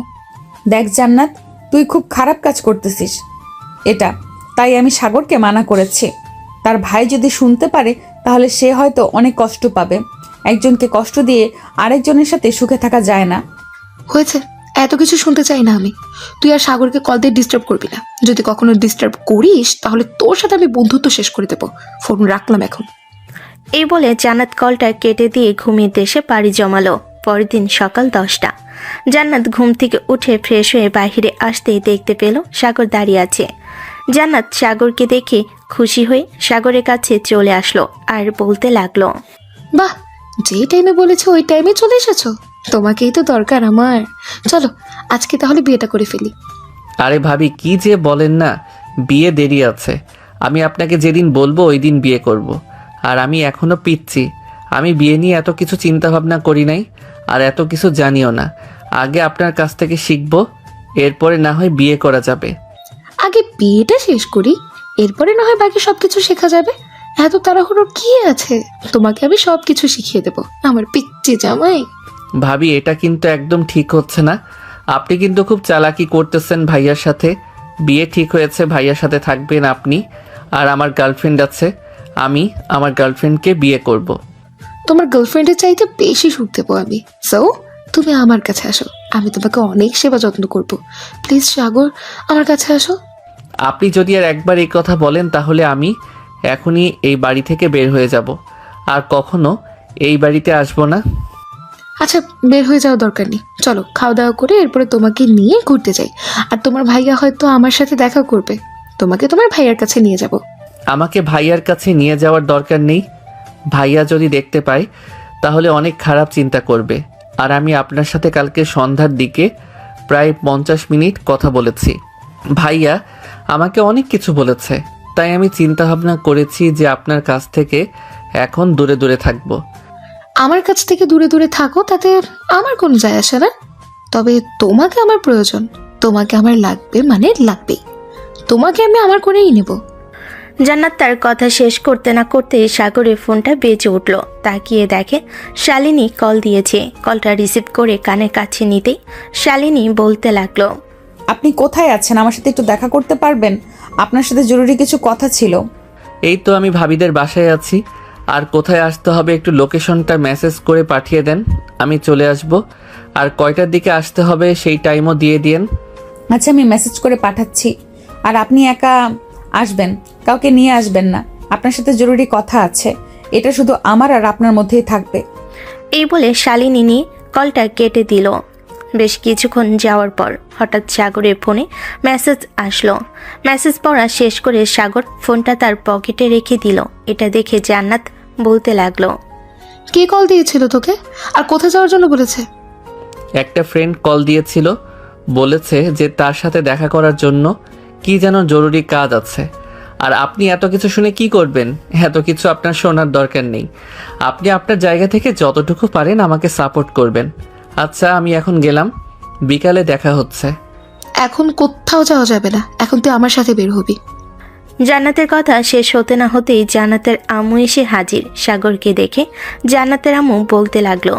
দেখ জান্নাত, তুই খুব খারাপ কাজ করতেছিস এটা, তাই আমি সাগরকে মানা করেছি। তার ভাই যদি শুনতে পারে তাহলে সে হয়তো অনেক কষ্ট পাবে। একজনকে কষ্ট দিয়ে আরেকজনের সাথে সুখে থাকা যায় না। হয়েছে, এত কিছু শুনতে চাই না আমি। তুই আর সাগরকে কল দিয়ে ডিস্টার্ব করবি না। যদি কখনো ডিস্টার্ব করিস তাহলে তোর সাথে আমি বন্ধুত্ব শেষ করে দেবো। ফোন রাখলাম এখন। এই বলে জান্নাত কলটা কেটে দিয়ে ঘুমিয়ে দেশে পাড়ি জমালো। পরের দিন সকাল 10টা। জান্নাত ঘুম থেকে উঠে ফ্রেশ হয়ে বাইরে আসতেই দেখতে পেল সাগর দাঁড়িয়ে আছে। জান্নাত সাগরকে দেখে খুশি হয়ে সাগরের কাছে চলে আসলো আর বলতে লাগলো, বাহ, যেই টাইমে বলেছো ওই টাইমে চলে এসেছো। তোমাকেই তো দরকার আমার। চলো আজকে তাহলে বিয়েটা করে ফেলি। আরে ভাবি কি যে বলেন না, বিয়ে দেরি আছে। আমি আপনাকে যেদিন বলবো ওই দিন বিয়ে করব। আর আমি এখনো পিচ্ছি, আমি বিয়ে নিয়ে এত কিছু চিন্তা ভাবনা করি নাই, আর এত কিছু জানিও না। আগে আপনার কাছ থেকে শিখবো, এরপরে না হয় বিয়ে করা যাবে। আগে বিয়েটা শেষ করি, এরপরে না হয় বাকি সবকিছু শেখা যাবে। এত তাড়াহুড়োর কি আছে? তোমাকে আমি সবকিছু শিখিয়ে দেবো আমার পিচ্চি জামাই। ভাবি এটা কিন্তু একদম ঠিক হচ্ছে না। আপনি কিন্তু খুব চালাকি করতেছেন ভাইয়ার সাথে। বিয়ে ঠিক হয়েছে, ভাইয়ার সাথে থাকবেন আপনি, আর আমার গার্লফ্রেন্ড আছে। আমি আমার গার্লফ্রেন্ডকে বিয়ে করব। তোমার গার্লফ্রেন্ডের চাইতে বেশি সুখ দেবো আমি। সো তুমি আমার কাছে আসো, আমি তোমাকে অনেক সেবা যত্ন করব। প্লিজ সাগর, আমার কাছে আসো। আপনি যদি আর একবার এই কথা বলেন তাহলে আমি এখনই এই বাড়ি থেকে বের হয়ে যাব, আর কখনো এই বাড়িতে আসবো না। আচ্ছা, বের হয়ে যাওয়ার দরকার নেই। চলো খাওয়া দাওয়া করে এরপরে তোমাকে নিয়ে ঘুরতে যাই। আর তোমার ভাইয়া হয়তো আমার সাথে দেখা করবে, তোমাকে তোমার ভাইয়ার কাছে নিয়ে যাব। আমাকে ভাইয়ার কাছে নিয়ে যাওয়ার দরকার নেই। ভাইয়া যদি দেখতে পায় তাহলে অনেক খারাপ চিন্তা করবে। আর আমি আপনার সাথে কালকে সন্ধ্যার দিকে প্রায় 50 মিনিট কথা বলেছি। ভাইয়া আমাকে অনেক কিছু বলেছে, তাই আমি চিন্তা ভাবনা করেছি যে আপনার কাছ থেকে এখন দূরে দূরে থাকবো। আমার কাছ থেকে দূরে দূরে থাকো, তাতে আমার কোনো যায় আসে না। তবে তোমাকে আমার প্রয়োজন, তোমাকে আমার লাগবে, মানে লাগবেই। তোমাকে আমি আমার করেই নেব। জান্নাত তার কথা শেষ করতে না করতে সাগরের ফোনটা বেজে উঠল। তাকিয়ে দেখে শালিনী কল দিয়েছে। কলটা রিসিভ করে কানের কাছে নিতেই শালিনী বলতে লাগলো, আপনি কোথায় আছেন? আমার সাথে একটু দেখা করতে পারবেন? আপনার সাথে জরুরি কিছু কথা ছিল। এই তো আমি ভাবিদের বাসায় আছি। আর কোথায় আসতে হবে একটু লোকেশনটা মেসেজ করে পাঠিয়ে দেন, আমি চলে আসব। আর কয়টার দিকে আসতে হবে সেই টাইমও দিয়ে দিন। আচ্ছা, আমি মেসেজ করে পাঠাচ্ছি। আর আপনি একা আসবেন, কাউকে নিয়ে আসবেন না। আপনার সাথে জরুরি কথা আছে, এটা শুধু আমার আর আপনার মধ্যেই থাকবে। এই বলে শালিনী নিয়ে কলটা কেটে দিল। বেশ কিছুক্ষণ যাওয়ার পর হঠাৎ সাগরের ফোনে মেসেজ আসলো। মেসেজ পড়া শেষ করে সাগর ফোনটা তার পকেটে রেখে দিল। এটা দেখে জান্নাত বলতে লাগলো, কে কল দিয়েছিল তোকে আর কোথায় যাওয়ার জন্য বলেছে? একটা ফ্রেন্ড কল দিয়েছিল, বলেছে যে তার সাথে দেখা করার জন্য কি যেন জরুরি কাজ আছে। আর আপনি এত কিছু শুনে কি করবেন? এত কিছু আপনার শোনার দরকার নেই। আপনি আপনার জায়গা থেকে যতটুকু পারেন আমাকে সাপোর্ট করবেন। আচ্ছা আমি এখন গেলাম, বিকালে দেখা হচ্ছে। এখন কোথাও যাওয়া যাবে না, এখন তুই আমার সাথে বের হবি। জান্নাতের কথা শেষ হতে না হতেই জান্নাতের আম্মু এসে হাজির। সাগরকে দেখে জান্নাতের আম্মু বলতে লাগলো,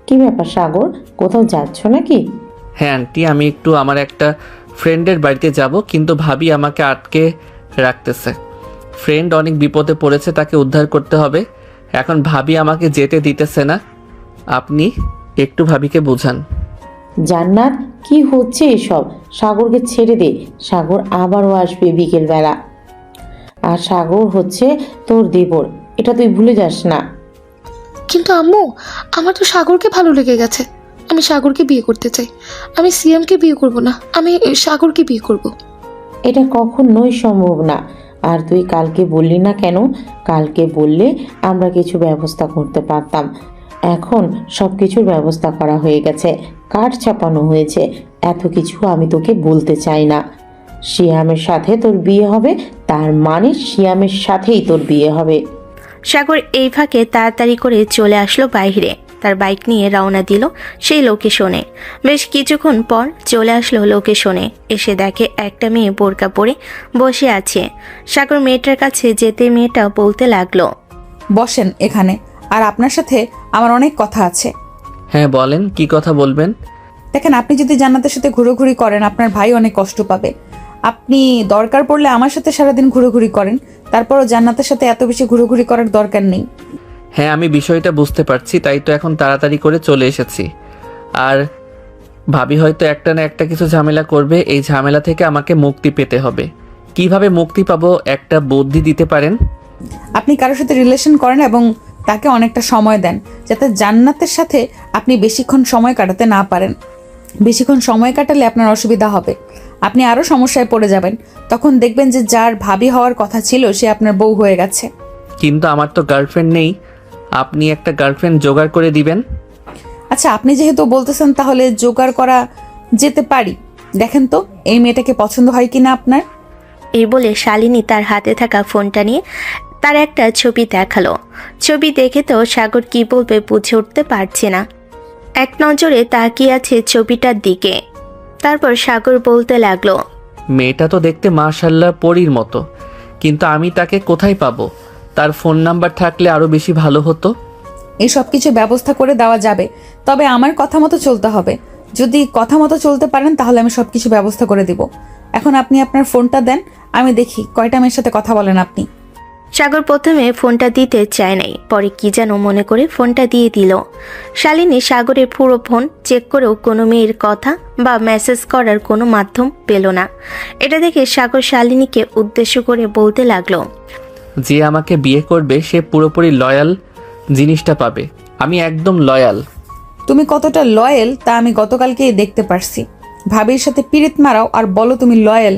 কি ব্যাপার সাগর, কোথাও যাচ্ছ নাকি? হ্যাঁ আন্টি, আমি একটু আমার একটা ফ্রেন্ডের বাড়িতে যাব, কিন্তু ভাবি আমাকে আটকে রাখতেছে। ফ্রেন্ড অনেক বিপদে পড়েছে, তাকে উদ্ধার করতে হবে। এখন ভাবি আমাকে যেতে দিতেছে না। আপনি একটু ভাবিকে বোঝান। জান্নাত, কি হচ্ছে এসব? সাগরকে ছেড়ে দে। সাগর আবারও আসবে বিকেলবেলা। আর সাগর হচ্ছে তোর দেবর, এটা তুই ভুলে যাস না। কিন্তু আম্মু, আমার তো সাগরকে ভালো লেগে গেছে। আমি সাগরকে বিয়ে করতে চাই। আমি সিএমকে বিয়ে করব না, আমি সাগরকে বিয়ে করব। এটা কখনোই সম্ভব না। আর তুই কালকে বললি না কেন? কালকে বললে আমরা কিছু ব্যবস্থা করতে পারতাম। এখন সব কিছুর ব্যবস্থা করা হয়ে গেছে, কাঠ চাপানো হয়েছে। এত কিছু আমি তোকে বলতে চাই না। শিয়ামের সাথে তোর বিয়ে হবে, তার মানে শিয়ামের সাথেই তোর বিয়ে হবে। সাগর এই ফাঁকে তাড়াতাড়ি করে চলে আসলো বাইরে। তার বাইক নিয়ে রওনা দিল সেই লোকেশনে। বেশ কিছুক্ষণ পর চলে আসলো লোকেশনে। এসে দেখে একটা মেয়ে বোরকা পরে বসে আছে। সাগর মেয়েটার কাছে যেতে মেয়েটা বলতে লাগলো, বসেন এখানে, আর আপনার সাথে আমার অনেক কথা আছে। হ্যাঁ বলেন, কি কথা বলবেন? দেখেন, আপনি যদি জান্নাতের সাথে ঘুরোঘুরি করেন আপনার ভাই অনেক কষ্ট পাবে। আপনি দরকার পড়লে আমার সাথে সারাদিন ঘুরোঘুরি করেন, তারপরও জান্নাতের সাথে এত বেশি ঘুরোঘুরি করার দরকার নেই। হ্যাঁ, আমি বিষয়টা বুঝতে পারছি, তাই তো এখন তাড়াতাড়ি করে চলে এসেছি। আর ভাবি হয়তো একটা না একটা কিছু ঝামেলা করবে, এই ঝামেলা থেকে আমাকে মুক্তি পেতে হবে। কিভাবে মুক্তি পাবো, একটা বুদ্ধি দিতে পারেন? আপনি কারোর সাথে রিলেশন করেন এবং তাকে অনেকটা সময় দেন, যাতে জান্নাতের সাথে আপনি বেশিক্ষণ সময় কাটাতে না পারেন। বেশিক্ষণ সময় কাটালে আপনার অসুবিধা হবে, আপনি আরও সমস্যায় পড়ে যাবেন। তখন দেখবেন যে যার ভাবি হওয়ার কথা ছিল সে আপনার বউ হয়ে গেছে। কিন্তু আমার তো গার্লফ্রেন্ড নেই, আপনি একটা গার্লফ্রেন্ড জোগাড় করে দিবেন। আচ্ছা, আপনি যেহেতু বলতেছেন তাহলে জোগাড় করা যেতে পারি। দেখেন তো এই মেয়েটাকে পছন্দ হয় কিনা আপনার। এই বলে শালিনী তার হাতে থাকা ফোনটা নিয়ে তার একটা ছবি দেখালো। ছবি দেখে তো সাগর কি বলবে বুঝে উঠতে পারছে না। এক নজরে তাকিয়ে আছে ছবিটার দিকে। তারপর সাগর বলতে লাগলো, মেয়েটা তো দেখতে মাশাল্লাহ পরীর মতো, কিন্তু আমি তাকে কোথায় পাবো? তার ফোন নাম্বার থাকলে আরো বেশি ভালো হতো। এই সব কিছু ব্যবস্থা করে দেওয়া যাবে, তবে আমার কথা মতো চলতে হবে। যদি কথা মতো চলতে পারেন তাহলে আমি সব কিছু ব্যবস্থা করে দিব। এখন আপনি আপনার ফোনটা দেন, আমি দেখি কয়টা মেয়ের সাথে কথা বলেন আপনি। সাগর প্রথমে ফোনটা দিতে চায় নাই, পরে কি যেন মনে করে ফোনটা দিয়ে দিল। শালিনী সাগরের পুরো ফোন চেক করেও কোনো মেয়ের কথা বা মেসেজ করার কোনো মাধ্যম পেল না। এটা দেখে সাগর শালিনীকে উদ্দেশ্য করে বলতে লাগলো, যে আমাকে বিয়ে করবে সে পুরোপুরি লয়াল জিনিসটা পাবে। আমি একদম লয়াল। তুমি কতটা লয়াল তা আমি গতকালকেই দেখতে পারছি। ভাবির সাথে পিরিত মারাও আর বলো তুমি লয়াল।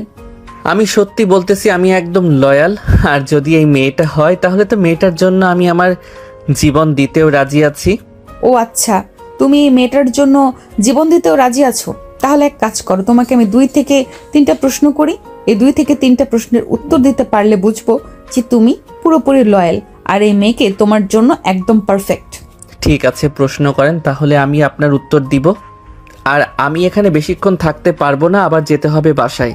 আমি সত্যি বলতেছি, আমি একদম লয়াল। আর যদি এই মেয়েটা হয় তাহলে তো মেয়েটার জন্য আমি আমার জীবন দিতেও রাজি আছি। ও আচ্ছা, তুমি এই মেয়েটার জন্য জীবন দিতেও রাজি আছো? তাহলে এক কাজ করো, তোমাকে আমি 2 থেকে 3টা প্রশ্ন করি। এই 2 থেকে 3টা প্রশ্নের উত্তর দিতে পারলে বুঝবো যে তুমি পুরোপুরি লয়াল আর এই মেয়েকে তোমার জন্য একদম পারফেক্ট। ঠিক আছে, প্রশ্ন করেন, তাহলে আমি আপনার উত্তর দিব। আর আমি এখানে বেশিক্ষণ থাকতে পারবো না, আবার যেতে হবে বাসায়।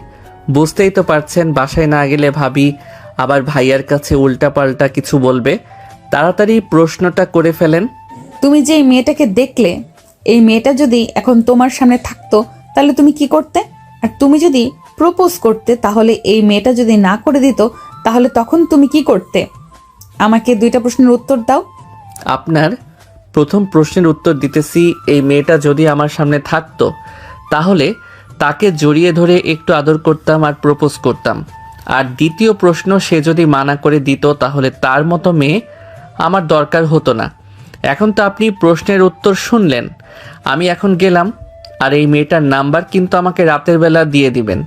বুঝতেই তো পারছেন, বাসায় না গেলে ভাবি আবার ভাইয়ার কাছে উল্টাপাল্টা কিছু বলবে। তাড়াতাড়ি প্রশ্নটা করে ফেলেন। তুমি যে এই মেয়েটাকে দেখলে, এই মেয়েটা যদি এখন তোমার সামনে থাকতো তাহলে তুমি কি করতে? আর তুমি যদি প্রপোজ করতে তাহলে এই মেয়েটা যদি না করে দিত তাহলে তখন তুমি কি করতে? আমাকে 2টা প্রশ্নের উত্তর দাও। আপনার প্রথম প্রশ্নের উত্তর দিতেছি, এই মেয়েটা যদি আমার সামনে থাকতো তাহলে তাকে জড়িয়ে ধরে একটু আদর করতাম আর প্রপোজ করতাম। আর দ্বিতীয় প্রশ্ন, সে যদি মানা করে দিত তাহলে তার মতো মেয়ে আমার দরকার হতো না। এখন তো আপনি প্রশ্নের উত্তর শুনলেন, আমি এখন গেলাম। আর এই মেয়েটার নাম্বার কিন্তু আমাকে রাতের বেলা দিয়ে দিবেন।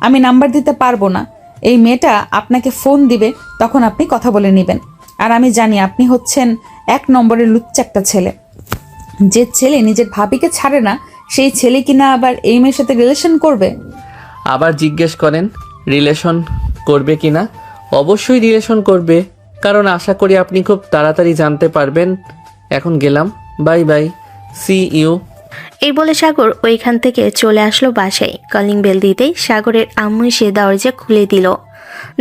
আমি নাম্বার দিতে পারবো না। এই মেয়েটা আপনাকে ফোন দিবে, তখন আপনি কথা বলে নেবেন। আর আমি জানি আপনি হচ্ছেন 1 নম্বরের লুচ্চা একটা ছেলে। যে ছেলে নিজের ভাবিকে ছাড়ে না সেই ছেলে কিনা আবার এই মেয়ের সাথে রিলেশন করবে। আবার জিজ্ঞেস করেন রিলেশন করবে কিনা? অবশ্যই রিলেশন করবে, কারণ আশা করি আপনি খুব তাড়াতাড়ি জানতে পারবেন। এখন গেলাম, বাই বাই, সি ইউ। এই বলে সাগর ওইখান থেকে চলে আসলো বাসায়। কলিং বেল দিতেই সাগরের আম্মু এসে দরজা খুলে দিল।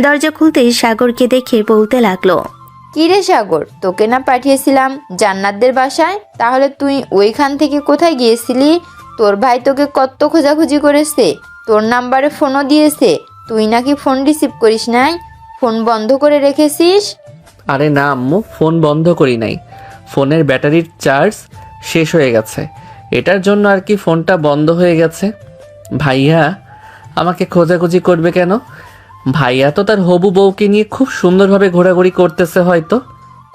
দরজা খুলতেই সাগরকে দেখে বলতে লাগলো, কি রে সাগর, তোকে না পাঠিয়েছিলাম জান্নাতদের বাসায়? তাহলে তুই ওইখান থেকে কোথায় গিয়েছিলি? তোর ভাই তোকে কত খোঁজাখুঁজি করেছে, তোর নাম্বারে ফোনও দিয়েছে, তুই নাকি ফোন রিসিভ করিস নাই, ফোন বন্ধ করে রেখেছিস। আরে না আম্মু, ফোন বন্ধ করি নাই, ফোনের ব্যাটারির চার্জ শেষ হয়ে গেছে, এটার জন্য আর কি ফোনটা বন্ধ হয়ে গেছে। ভাইয়া আমাকে খোঁজাখুঁজি করবে কেন? ভাইয়া তো তার হবু বউকে নিয়ে খুব সুন্দরভাবে ঘোরাঘুরি করতেছে, হয়তো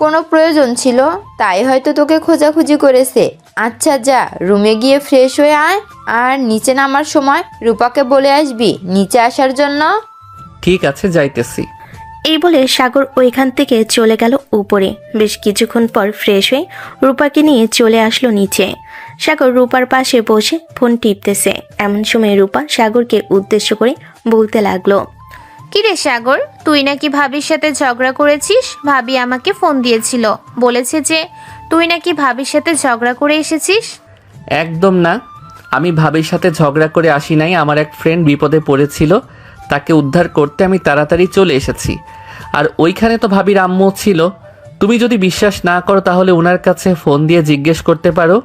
কোনো প্রয়োজন ছিল তাই হয়তো তোকে খোঁজাখুঁজি করেছে। আচ্ছা যা, রুমে গিয়ে ফ্রেশ হয়ে আয়, আর নিচে নামার সময় রূপাকে বলে আসবি নিচে আসার জন্য। ঠিক আছে, যাইতেছি। এই বলে সাগর ওইখান থেকে চলে গেল উপরে। বেশ কিছুক্ষণ পর ফ্রেশ হয়ে রূপাকে নিয়ে চলে আসলো নিচে। সাগর রূপার পাশে বসে ফোন টিপতেছে। এমন সময় রূপা সাগরকে উদ্দেশ্য করে বলতে লাগলো, কিরে সাগর, তুই নাকি ভাবির সাথে ঝগড়া করেছিস? ভাবি আমাকে ফোন দিয়েছিল, বলেছে যে তুই নাকি ভাবির সাথে ঝগড়া করে এসেছিস। একদম না, আমি ভাবির সাথে ঝগড়া করে আসি নাই। আমার এক ফ্রেন্ড বিপদে পড়েছিল, তাকে উদ্ধার করতে আমি তাড়াতাড়ি চলে এসেছি। আর ওইখানে তো ভাবির আম্মু ছিল। তুমি যদি বিশ্বাস না করো তাহলে ওনার কাছে ফোন দিয়ে জিজ্ঞেস করতে পারো।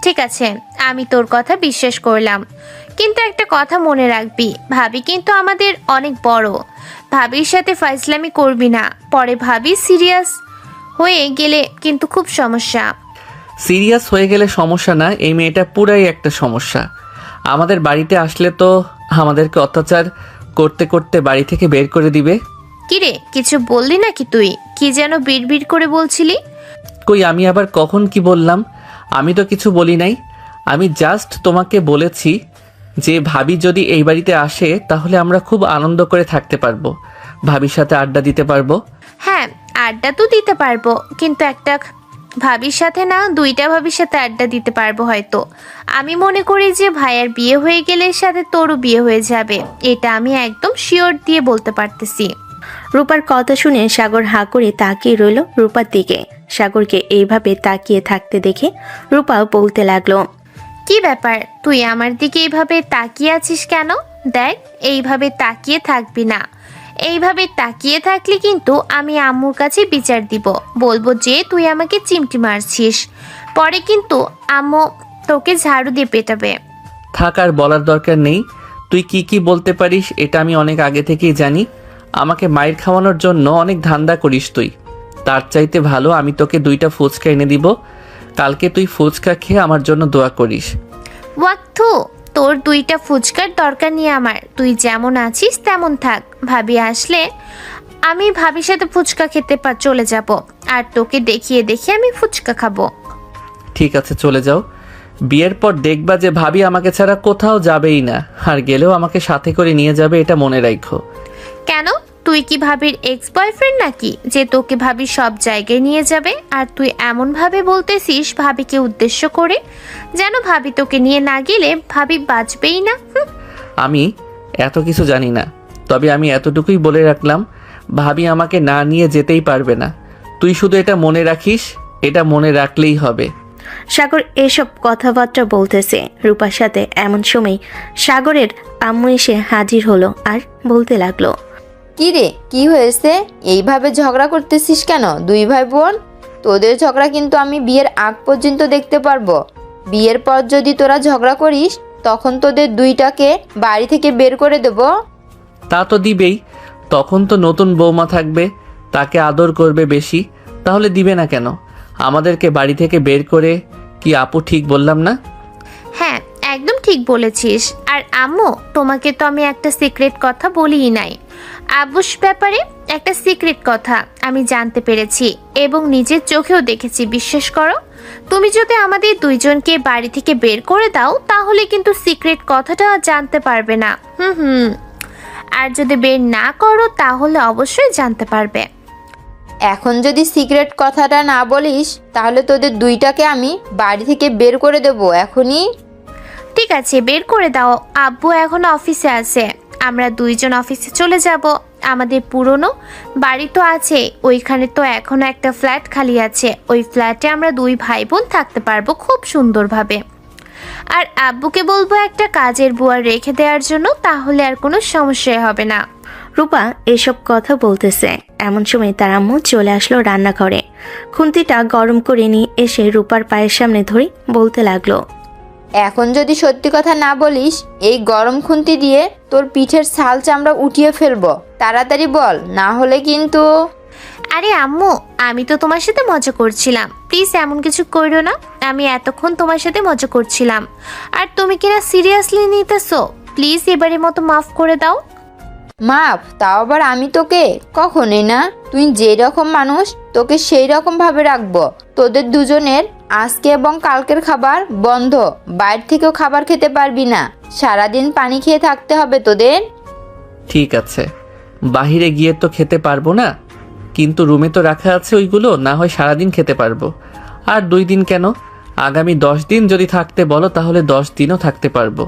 ঠিক আছে, আমি তোর কথা বিশ্বাস করলাম, কিন্তু একটা কথা মনে রাখবি, ভাবি কিন্তু আমাদের অনেক বড়। ভাবির সাথে ফাইজলামি করবি না, পরে ভাবি সিরিয়াস হয়ে গেলে কিন্তু খুব সমস্যা। সিরিয়াস হয়ে গেলে সমস্যা না, এই মেয়েটা পুরাই একটা সমস্যা। আমাদের বাড়িতে আসলে তো আমাদেরকে অত্যাচার করতে করতে বাড়ি থেকে বের করে দিবে। কিরে, কিছু বললি নাকি তুই? কি যেন বিড়বিড় করে বলছিলি? কই, আমি আবার কখন কি বললাম? আমি তো কিছু বলি নাই। আমি জাস্ট তোমাকে বলেছি যে ভাবি যদি এই বাড়িতে আসে তাহলে আমরা খুব আনন্দ করে থাকতে পারবো, ভাবির সাথে আড্ডা দিতে পারবো। হ্যাঁ, আড্ডা তো দিতে পারবো, কিন্তু একটা ভাবির সাথে না, দুইটা ভাবির সাথে আড্ডা দিতে পারবো হয়তো। আমি মনে করি যে ভাইয়ার বিয়ে হয়ে গেলে সাথে তোরও বিয়ে হয়ে যাবে, এটা আমি একদম শিওর দিয়ে বলতে পারতেছি। রূপার কথা শুনে সাগর হাঁ করে তাকিয়ে রইল রূপার দিকে। সাগরকে এইভাবে তাকিয়ে থাকতে দেখে রূপা বলতে লাগলো, কি ব্যাপার, তুই আমার দিকে এইভাবে তাকিয়ে আছিস কেন? দেখ, এইভাবে তাকিয়ে থাকবি না। এইভাবে তাকিয়ে থাকলে কিন্তু আমি আম্মুর কাছে বিচার দিব, বলবো যে তুই আমাকে চিমটি মারছিস। পরে কিন্তু আম্মু তোকে ঝাড়ু দিয়ে পেটাবে। থাক, আর বলার দরকার নেই। তুই কি কি বলতে পারিস এটা আমি অনেক আগে থেকেই জানি। আমাকে মায়ের খাওয়ানোর জন্য অনেক ধান্দা করিস তুই। তার চাইতে ভালো আমি তোকে 2টা ফুচকা এনে দিব, কালকে তুই ফুচকা খেয়ে আমার জন্য দোয়া করিস। ওয়াক্থু, তোর 2টা ফুচকার দরকার নেই আমার, তুই যেমন আছিস তেমন থাক। ভাবি আসলে আমি ভাবির সাথে ফুচকা খেতে চলে যাব, আর তোকে দেখিয়ে দেখিয়ে আমি ফুচকা খাবো। ঠিক আছে, চলে যাও। বিয়ের পর দেখবা যে ভাবি আমাকে ছাড়া কোথাও যাবেই না, আর গেলেও আমাকে সাথে করে নিয়ে যাবে, এটা মনে রাখো। কেন, তুই কি ভাবির এক্স বয়ফ্রেন্ড নাকি যে তোকে ভাবি সব জায়গায় নিয়ে যাবে? আর তুই এমন ভাবে বলতেছিস ভাবিকে উদ্দেশ্য করে, যেন ভাবি তোকে নিয়ে না গেলে ভাবি বাঁচবেই না। আমি এত কিছু জানি না, তবে আমি এতটুকুই বলে রাখলাম, ভাবি আমাকে না নিয়ে যেতেই পারবে না। তুই শুধু এটা মনে রাখিস, এটা মনে রাখলেই হবে। সাগর এসব কথাবার্তা বলতেছে রূপার সাথে। এমন সময় সাগরের আম্মু এসে হাজির হলো আর বলতে লাগলো, কি রে, কি হয়েছে? এইভাবে ঝগড়া করতেছিস কেন দুই ভাই বোন? তোদের ঝগড়া কিন্তু আমি বিয়ের আগ পর্যন্ত দেখতে পারবো। বিয়ের পর যদি তোরা ঝগড়া করিস তখন তোদের দুইটাকে বাড়ি থেকে বের করে দেব। তা তো দিবেই, তখন তো নতুন বৌমা থাকবে, তাকে আদর করবে বেশি, তাহলে দিবে না কেন? আমাদেরকে বাড়ি থেকে বের করে কি আপু ঠিক বললাম না? হ্যাঁ, একদম ঠিক বলেছিস। আর আম্মু, তোমাকে তো আমি একটা সিক্রেট কথা বলিই নাই। আব্বুস ব্যাপারে একটা সিক্রেট কথা আমি জানতে পেরেছি এবং নিজের চোখেও দেখেছি, বিশ্বাস করো। তুমি যদি আমাদের দুইজনকে বাড়ি থেকে বের করে দাও তাহলে কিন্তু সিক্রেট কথাটা জানতে পারবে না। আর যদি বের না করো তাহলে অবশ্যই জানতে পারবে। এখন যদি সিক্রেট কথাটা না বলিস তাহলে তোদের দুইটাকে আমি বাড়ি থেকে বের করে দেব এখনই। ঠিক আছে, বের করে দাও। আব্বু এখন অফিসে আছে, আমরা দুইজন অফিসে চলে যাব। আমাদের পুরনো বাড়ি তো আছে, ওইখানে তো এখনো একটা ফ্ল্যাট খালি আছে, ওই ফ্ল্যাটে আমরা দুই ভাই বোন থাকতে পারবো খুব সুন্দরভাবে। আর আব্বুকে বলবো একটা কাজের বুয়া রেখে দেওয়ার জন্য, তাহলে আর কোনো সমস্যা হবে না। রূপা এসব কথা বলতেছে এমন সময় তার আম্মু চলে আসলো রান্নাঘরে। খুন্তিটা গরম করে নিয়ে এসে রূপার পায়ের সামনে ধরে বলতে লাগলো, এখন যদি সত্যি কথা না বলিস এই গরম খুন্তি দিয়ে তোর পিঠের ছাল চামড়া উঠিয়ে ফেলবো, তাড়াতাড়ি বল, না হলে কিন্তু। আরে আম্মু, আমি তো তোমার সাথে মজা করছিলাম, প্লিজ এমন কিছু করো না। আমি এতক্ষণ তোমার সাথে মজা করছিলাম আর তুমি কিনা সিরিয়াসলি নিতেছো। প্লিজ এবারের মতো মাফ করে দাও। মাফ? তাও আবার আমি তোকে? কখনোই না। তুই যেই রকম মানুষ তোকে সেই রকম ভাবে রাখবো। তোদের দুজনের আজকে এবং কালকের খাবার বন্ধ, বাইরে থেকেও খাবার খেতে পারবি না, সারাদিন পানি খেয়ে থাকতে হবে তোদের। ঠিক আছে, বাহিরে গিয়ে তো খেতে পারবো না, কিন্তু রুমে তো রাখা আছে ওইগুলো, না হয় সারাদিন খেতে পারবো। আর 2 দিন কেন, আগামী 10 দিন যদি থাকতে বলো তাহলে 10 দিনও থাকতে পারবো।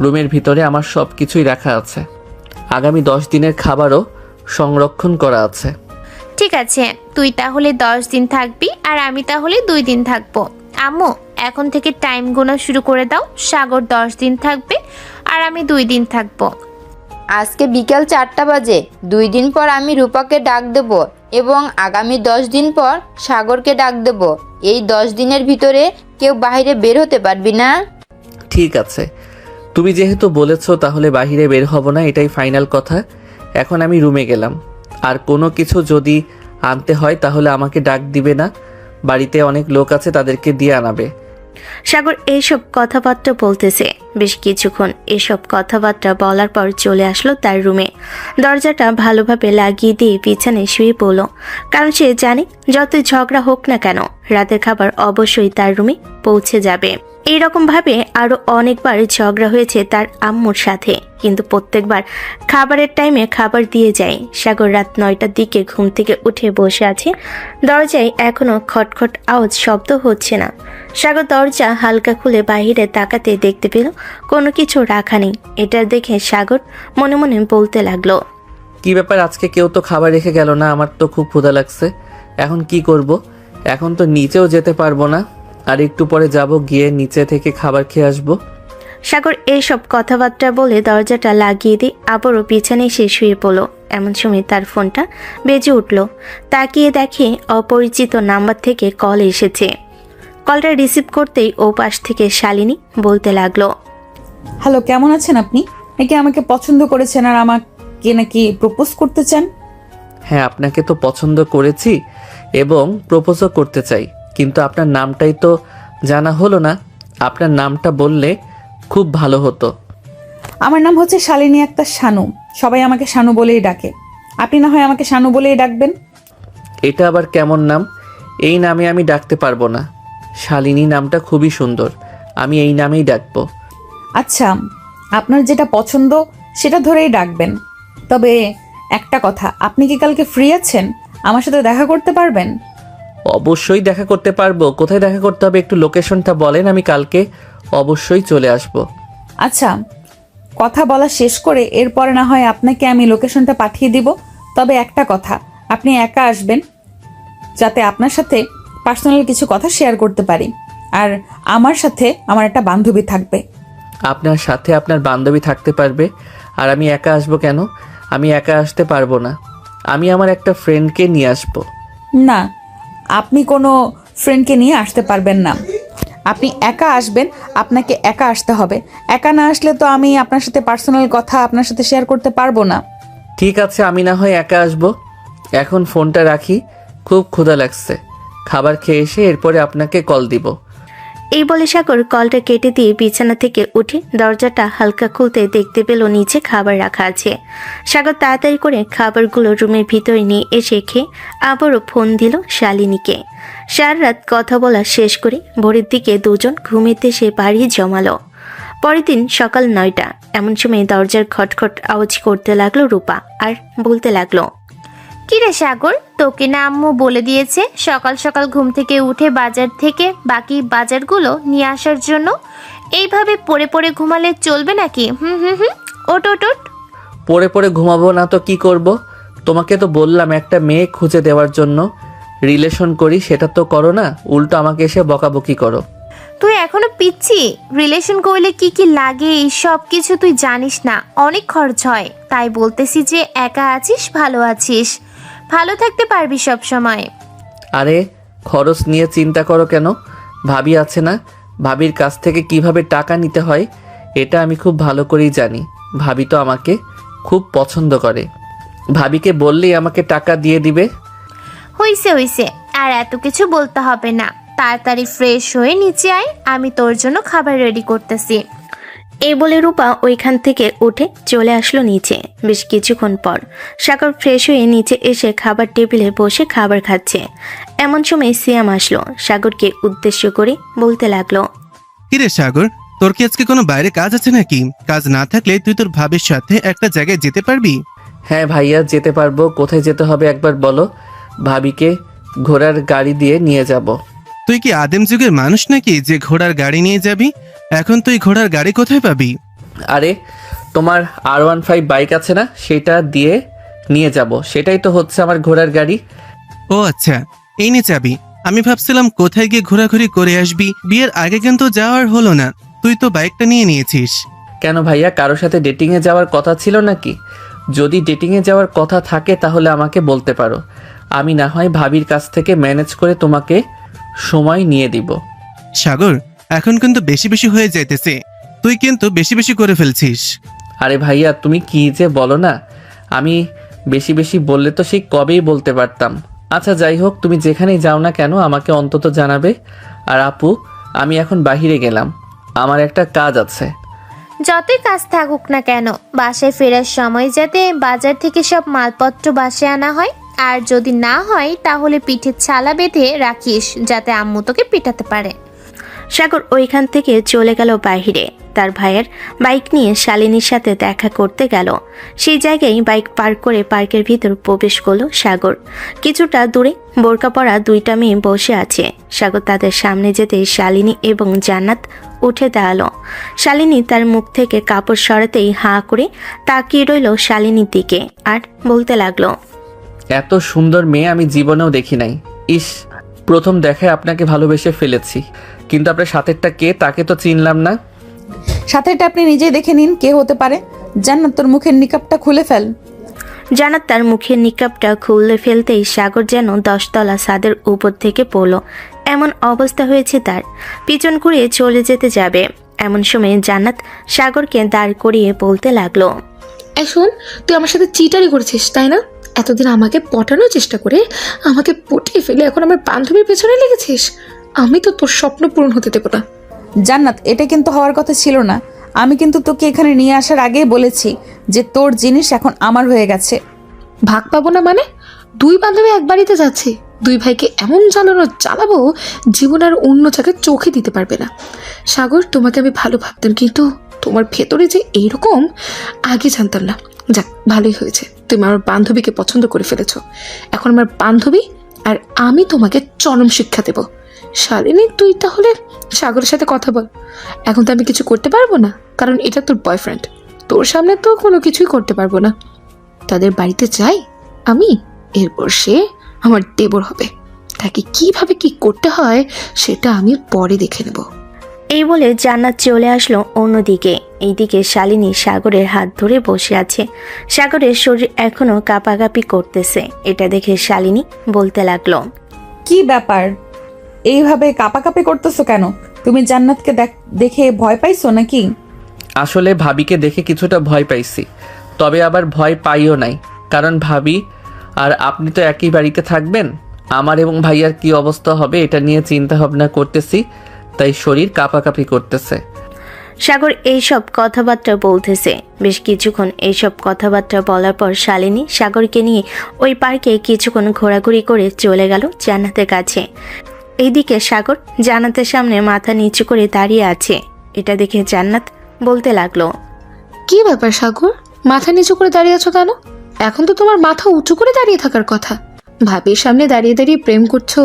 রুমের ভিতরে আমার সব কিছুই রাখা আছে, আগামী 10 দিনের খাবারও সংরক্ষণ করা আছে। ঠিক আছে, তুই তাহলে 10 দিন থাকবি আর আমি তাহলে 2 দিন থাকবো। আম্মু, এখন থেকে টাইম গোনা শুরু করে দাও। সাগর 10 দিন থাকবে আর আমি 2 দিন থাকবো। আজকে বিকাল 4টা বাজে। 2 দিন পর আমি রূপাকে ডাক দেব এবং আগামী 10 দিন পর সাগরকে ডাক দেব। এই 10 দিনের ভিতরে কেউ বাইরে বের হতে পারবি না। ঠিক আছে, তুমি যেহেতু বলেছো তাহলে বাইরে বের হব না, এটাই ফাইনাল কথা। এখন আমি রুমে গেলাম। আর কোনো কিছু যদি আনতে হয় তাহলে আমাকে ডাক দিবে না, বাড়িতে অনেক লোক আছে, তাদেরকে দিয়ে আনাবে। সাগর এইসব কথাবার্তা বলতেছে। বেশ কিছুক্ষণ এসব কথাবার্তা বলার পর চলে আসলো তার রুমে। দরজাটা ভালোভাবে লাগিয়ে দিয়ে বিছানায় শুয়ে পড়ল, কারণ সে জানে যতই ঝগড়া হোক না কেন রাতের খাবার অবশ্যই তার রুমে পৌঁছে যাবে। এইরকম ভাবে আরো অনেকবার ঝগড়া হয়েছে তার আম্মুর সাথে, কিন্তু প্রত্যেকবার খাবারের টাইমে খাবার দিয়ে যায়। সাগর রাত 9টার দিকে ঘুম থেকে উঠে বসে আছে। দরজায় এখনো খটখট আওয়াজ শব্দ হচ্ছে না। সাগর দরজা হালকা খুলে বাইরে তাকাতে দেখতে পেল কোনো কিছু রাখা নেই। এটা দেখে সাগর মনে মনে বলতে লাগলো, কি ব্যাপার, আজকে কেউ তো খাবার রেখে গেল না? আমার তো খুব ক্ষুধা লাগছে। এখন কি করব? এখন তো নিচেও যেতে পারবো না, আর একটু পরে যাব, গিয়ে নিচে থেকে খাবার খেয়ে আসবো। সাগর এইসব কথাবার্তা বলে দরজাটা লাগিয়ে দিয়ে আবারও পিছনে এসে শুয়ে পড়ল। এমন সময় তার ফোনটা বেজে উঠল। তাকিয়ে দেখে অপরিচিত নাম্বার থেকে কল এসেছে। কলটা রিসিভ করতেই ও পাশ থেকে শালিনী বলতে লাগলো, হ্যালো, কেমন আছেন আপনি? নাকি আমাকে পছন্দ করেছেন আর আমাকে নাকি প্রপোজ করতে চান? হ্যাঁ, আপনাকে তো পছন্দ করেছি এবং প্রপোজও করতে চাই, কিন্তু আপনার নামটাই তো জানা হলো না। আপনার নামটা বললে খুব ভালো হতো। আমার নাম হচ্ছে শালিনী আক্তার শানু। সবাই আমাকে শানু বলেই ডাকে। আপনি না হয় আমাকে শানু বলেই ডাকবেন। এটা আবার কেমন নাম? এই নামে আমি ডাকতে পারবো না। শালিনী নামটা খুবই সুন্দর, আমি এই নামেই ডাকবো। আচ্ছা, আপনার যেটা পছন্দ সেটা ধরেই ডাকবেন। তবে একটা কথা, আপনি কি কালকে ফ্রি আছেন? আমার সাথে দেখা করতে পারবেন? অবশ্যই দেখা করতে পারবো। কোথায় দেখা করতে হবে একটু লোকেশনটা বলেন, আমি কালকে অবশ্যই চলে আসবো। আচ্ছা, কথা বলা শেষ করে এরপরে না হয় আপনাকে আমি লোকেশনটা পাঠিয়ে দিব। তবে একটা কথা, আপনি একা আসবেন, যাতে আপনার সাথে পার্সোনাল কিছু কথা শেয়ার করতে পারি। আর আমার সাথে আমার একটা বান্ধবী থাকবে। আপনার সাথে আপনার বান্ধবী থাকতে পারবে? আর আমি একা আসবো কেন? আমি একা আসতে পারবো না, আমি আমার একটা ফ্রেন্ডকে নিয়ে আসবো। না, আপনি কোনো ফ্রেন্ডকে নিয়ে আসতে পারবেন না। আপনি একা আসবেন, আপনাকে একা আসতে হবে। একা না আসলে তো আমি আপনার সাথে পার্সোনাল কথা আপনার সাথে শেয়ার করতে পারবো না। ঠিক আছে, আমি না হয় একা আসবো। এখন ফোনটা রাখি, খুব ক্ষুধা লাগছে। খাবার খেয়ে এসে এরপরে আপনাকে কল দিব। এই বলে সাগর কলটা কেটে দিয়ে বিছানা থেকে উঠে দরজাটা হালকা খুলতে দেখতে পেল নিচে খাবার রাখা আছে। সাগর তাড়াতাড়ি করে খাবারগুলো রুমের ভিতরে নিয়ে এসে খেয়ে আবারও ফোন দিল শালিনীকে। সারা রাত কথা বলা শেষ করে ভোরের দিকে দুজন ঘুমের দেশে বাড়ি জমালো। পরের দিন সকাল 9টা। এমন সময় দরজার খটখট আওয়াজ করতে লাগলো রূপা, আর বলতে লাগলো, কি রে সাগর, তোকে না আম্মু বলে দিয়েছে সকাল সকাল ঘুম থেকে উঠে বাজার থেকে বাকি বাজারগুলো নিয়ে আসার জন্য? এইভাবে পড়ে পড়ে ঘুমালে চলবে নাকি? হুম হুম হুম, ওট ওট ওট। পড়ে পড়ে ঘুমাবো না তো কি করব? তোমাকে তো বললাম একটা মেয়ে খুঁজে দেওয়ার জন্য। রিলেশন করি, সেটা তো করো না, উল্টো আমাকে এসে বকাবকি করো। তুই এখনো পিচ্ছি? রিলেশন করলে কি কি লাগে এই সব কিছু তুই জানিস না, অনেক খরচ হয়। তাই বলতেছি যে একা আছিস, ভালো আছিস, ভালো থাকতে পারবি সব সময়। আরে খরচ নিয়ে চিন্তা করো কেন? ভাবি আছে না, ভাবির কাছ থেকে কিভাবে টাকা নিতে হয় এটা আমি খুব ভালো করেই জানি। ভাবি তো আমাকে খুব পছন্দ করে, ভাবিকে বললেই আমাকে টাকা দিয়ে দিবে। হইছে হইছে, আর এত কিছু বলতে হবে না। তাড়াতাড়ি ফ্রেশ হয়ে নিচে আয়, আমি তোর জন্য খাবার রেডি করতেছি। এই বলে রূপা ওইখান থেকে উঠে চলে আসলো নিচে। বেশ কিছুক্ষণ পর সাগর ফ্রেশ হয়ে নিচে এসে খাবার টেবিলে বসে খাবার খাচ্ছে। এমন সময় সিয়াম আসলো। সাগরকে উদ্দেশ্য করে বলতে লাগলো, কিরে সাগর, তোর কি আজকে কোনো বাইরে কাজ আছে নাকি? কাজ না থাকলে তুই তোর ভাবির সাথে একটা জায়গায় যেতে পারবি। হ্যাঁ ভাইয়া, যেতে পারবো। কোথায় যেতে হবে একবার বলো, ভাবিকে ঘোড়ার গাড়ি দিয়ে নিয়ে যাব। তুই কি আদিম যুগের মানুষ নাকি যে ঘোড়ার গাড়ি নিয়ে যাবি? এখন তুই ঘোড়ার গাড়ি কোথায় পাবি? আরে তোমার R15 বাইক আছে না, সেটা দিয়ে নিয়ে যাব। সেটাই তো হচ্ছে আমার ঘোড়ার গাড়ি। ও আচ্ছা, এই নে চাবি। আমি ভাবছিলাম কোথায় গিয়ে ঘোরাঘুরি করে আসবি। বিয়ের আগে কিন্তু যাওয়ার হলো না, তুই তো বাইকটা নিয়ে নিয়েছিস। কেন ভাইয়া, কারোর সাথে ডেটিংয়ে যাওয়ার কথা ছিল নাকি? যদি ডেটিংয়ে যাওয়ার কথা থাকে তাহলে আমাকে বলতে পারো, আমি না হয় ভাবির কাছ থেকে ম্যানেজ করে তোমাকে সময় নিয়ে দিব। সাগর, এখন কিন্তু বেশি বেশি হয়ে যাইতেছে। তুই কিন্তু বেশি বেশি করে ফেলছিস। আরে ভাইয়া তুমি কি যে বলো না, আমি বেশি বেশি বললে তো সেই কবেই বলতে পারতাম। আচ্ছা যাই হোক, তুমি যেখানেই যাও না কেন আমাকে অন্তত জানাবে। আর আপু, আমি এখন বাইরে গেলাম, আমার একটা কাজ আছে। যতই কাজ থাকুক না কেন, বাসায় ফেরার সময় যাতে বাজার থেকে সব মালপত্র বাসায় আনা হয়, আর যদি না হয় তাহলে পিঠের ছালা বেঁধে রাখিস যাতে আম্মু তোকে পিটাতে পারে। সাগর ওইখান থেকে চলে গেল বাইরে। তার ভাইয়ের বাইক নিয়ে শালিনীর সাথে দেখা করতে গেল। সেই জায়গায় বাইক পার্ক করে পার্কের ভিতর প্রবেশ করলো সাগর। কিছুটা দূরে বোরকা পরা দুইটা মেয়ে বসে আছে। সাগর তাদের সামনে যেতে শালিনী এবং জান্নাত উঠে দাঁড়ালো। শালিনী তার মুখ থেকে কাপড় সরাতেই হাঁ করে তাকিয়ে রইল শালিনীর দিকে আর বলতে লাগলো, এত সুন্দর মেয়ে আমি জীবনেও দেখি নাই। ইস, প্রথম দেখায় আপনাকে ভালোবেসে ফেলেছি, কিন্তু আপনার সাথেরটা কে তাকে তো চিনলাম না। সাথেটা আপনি নিজেই দেখে নিন কে হতে পারে। জান্নাত, তোর মুখের নিকাবটা খুলে ফেল। জান্নাত তার মুখের নিকাবটা খুলে ফেলতেই সাগর যেন 10 তলা ছাদের উপর থেকে পড়ল। এমন অবস্থা হয়েছে তার। পিছন ঘুরিয়ে চলে যেতে যাবে, এমন সময় জান্নাত সাগরকে দাঁড় করিয়ে বলতে লাগলো, এই শোন, তুই আমার সাথে চিটারি করেছিস তাই না? এতদিন আমাকে পটানোর চেষ্টা করে আমাকে পটিয়ে ফেলে এখন আমার বান্ধবীর পেছনে লেগেছিস। আমি তো তোর স্বপ্ন পূরণ হতে দেবো না। জান্নাত, এটা কিন্তু হওয়ার কথা ছিল না। আমি কিন্তু তোকে এখানে নিয়ে আসার আগেই বলেছি যে তোর জিনিস এখন আমার হয়ে গেছে। ভাগ পাবো না মানে? দুই বান্ধবী এক বাড়িতে যাচ্ছে, দুই ভাইকে এমন জ্বালাবো জীবন আর অন্য জায়গায় চোখে দিতে পারবে না। সাগর, তোমাকে আমি ভালো ভাবতাম, কিন্তু তোমার ভেতরে যে এইরকম আগে জানতাম না। যাক, ভালোই হয়েছে তুমি আমার বান্ধবীকে পছন্দ করে ফেলেছ। এখন আমার বান্ধবী আর আমি তোমাকে চরম শিক্ষা দেব। শালিনী, তুই তাহলে সাগরের সাথে কথা বল। এখন তো আমি কিছু করতে পারবো না, কারণ এটা তোর বয়ফ্রেন্ড। তোর সামনে তো কোনো কিছুই করতে পারবো না। তাদের বাড়িতে যাই আমি, এরপর সে আমার দেবর হবে। তাকে কিভাবে কি করতে হয় সেটা আমি পরে দেখে নেব। এই বলে জান্নাত চলে আসলো অন্যদিকে। এইদিকে শালিনী সাগরের হাত ধরে বসে আছে। সাগরের শরীর এখনো কাঁপাকাঁপি করতেছে। এটা দেখে শালিনী বলতে লাগলো, কি ব্যাপার, এইভাবে কাঁপাকাঁপি করতেছো কেন? তুমি জান্নাতকে দেখে ভয় পাইছো নাকি? আসলে ভাবিকে দেখে কিছুটা ভয় পাইছি, তবে আবার ভয় পাইও নাই, কারণ ভাবি আর আপনি তো একই বাড়িতে থাকবেন। আমার এবং ভাইয়ার কি অবস্থা হবে এটা নিয়ে চিন্তা ভাবনা করতেছি, তাই শরীর কাঁপাকাঁপি করতেছে। সাগর এইসব কথাবার্তা বলতেছে। বেশ কিছুক্ষণ এইসব কথাবার্তা বলার পর শালিনী সাগরকে নিয়ে ওই পার্কে কিছুক্ষণ ঘোরাঘুরি করে চলে গেল জান্নাতের কাছে। এইদিকে সাগর জান্নাতের সামনে মাথা নিচু করে দাঁড়িয়ে আছে। এটা দেখে জান্নাত বলতে লাগলো, কি ব্যাপার সাগর, মাথা নিচু করে দাঁড়িয়ে আছো কেন? এখন তো তোমার মাথা উঁচু করে দাঁড়িয়ে থাকার কথা। ভাবির সামনে দাঁড়িয়ে দাঁড়িয়ে প্রেম করছো,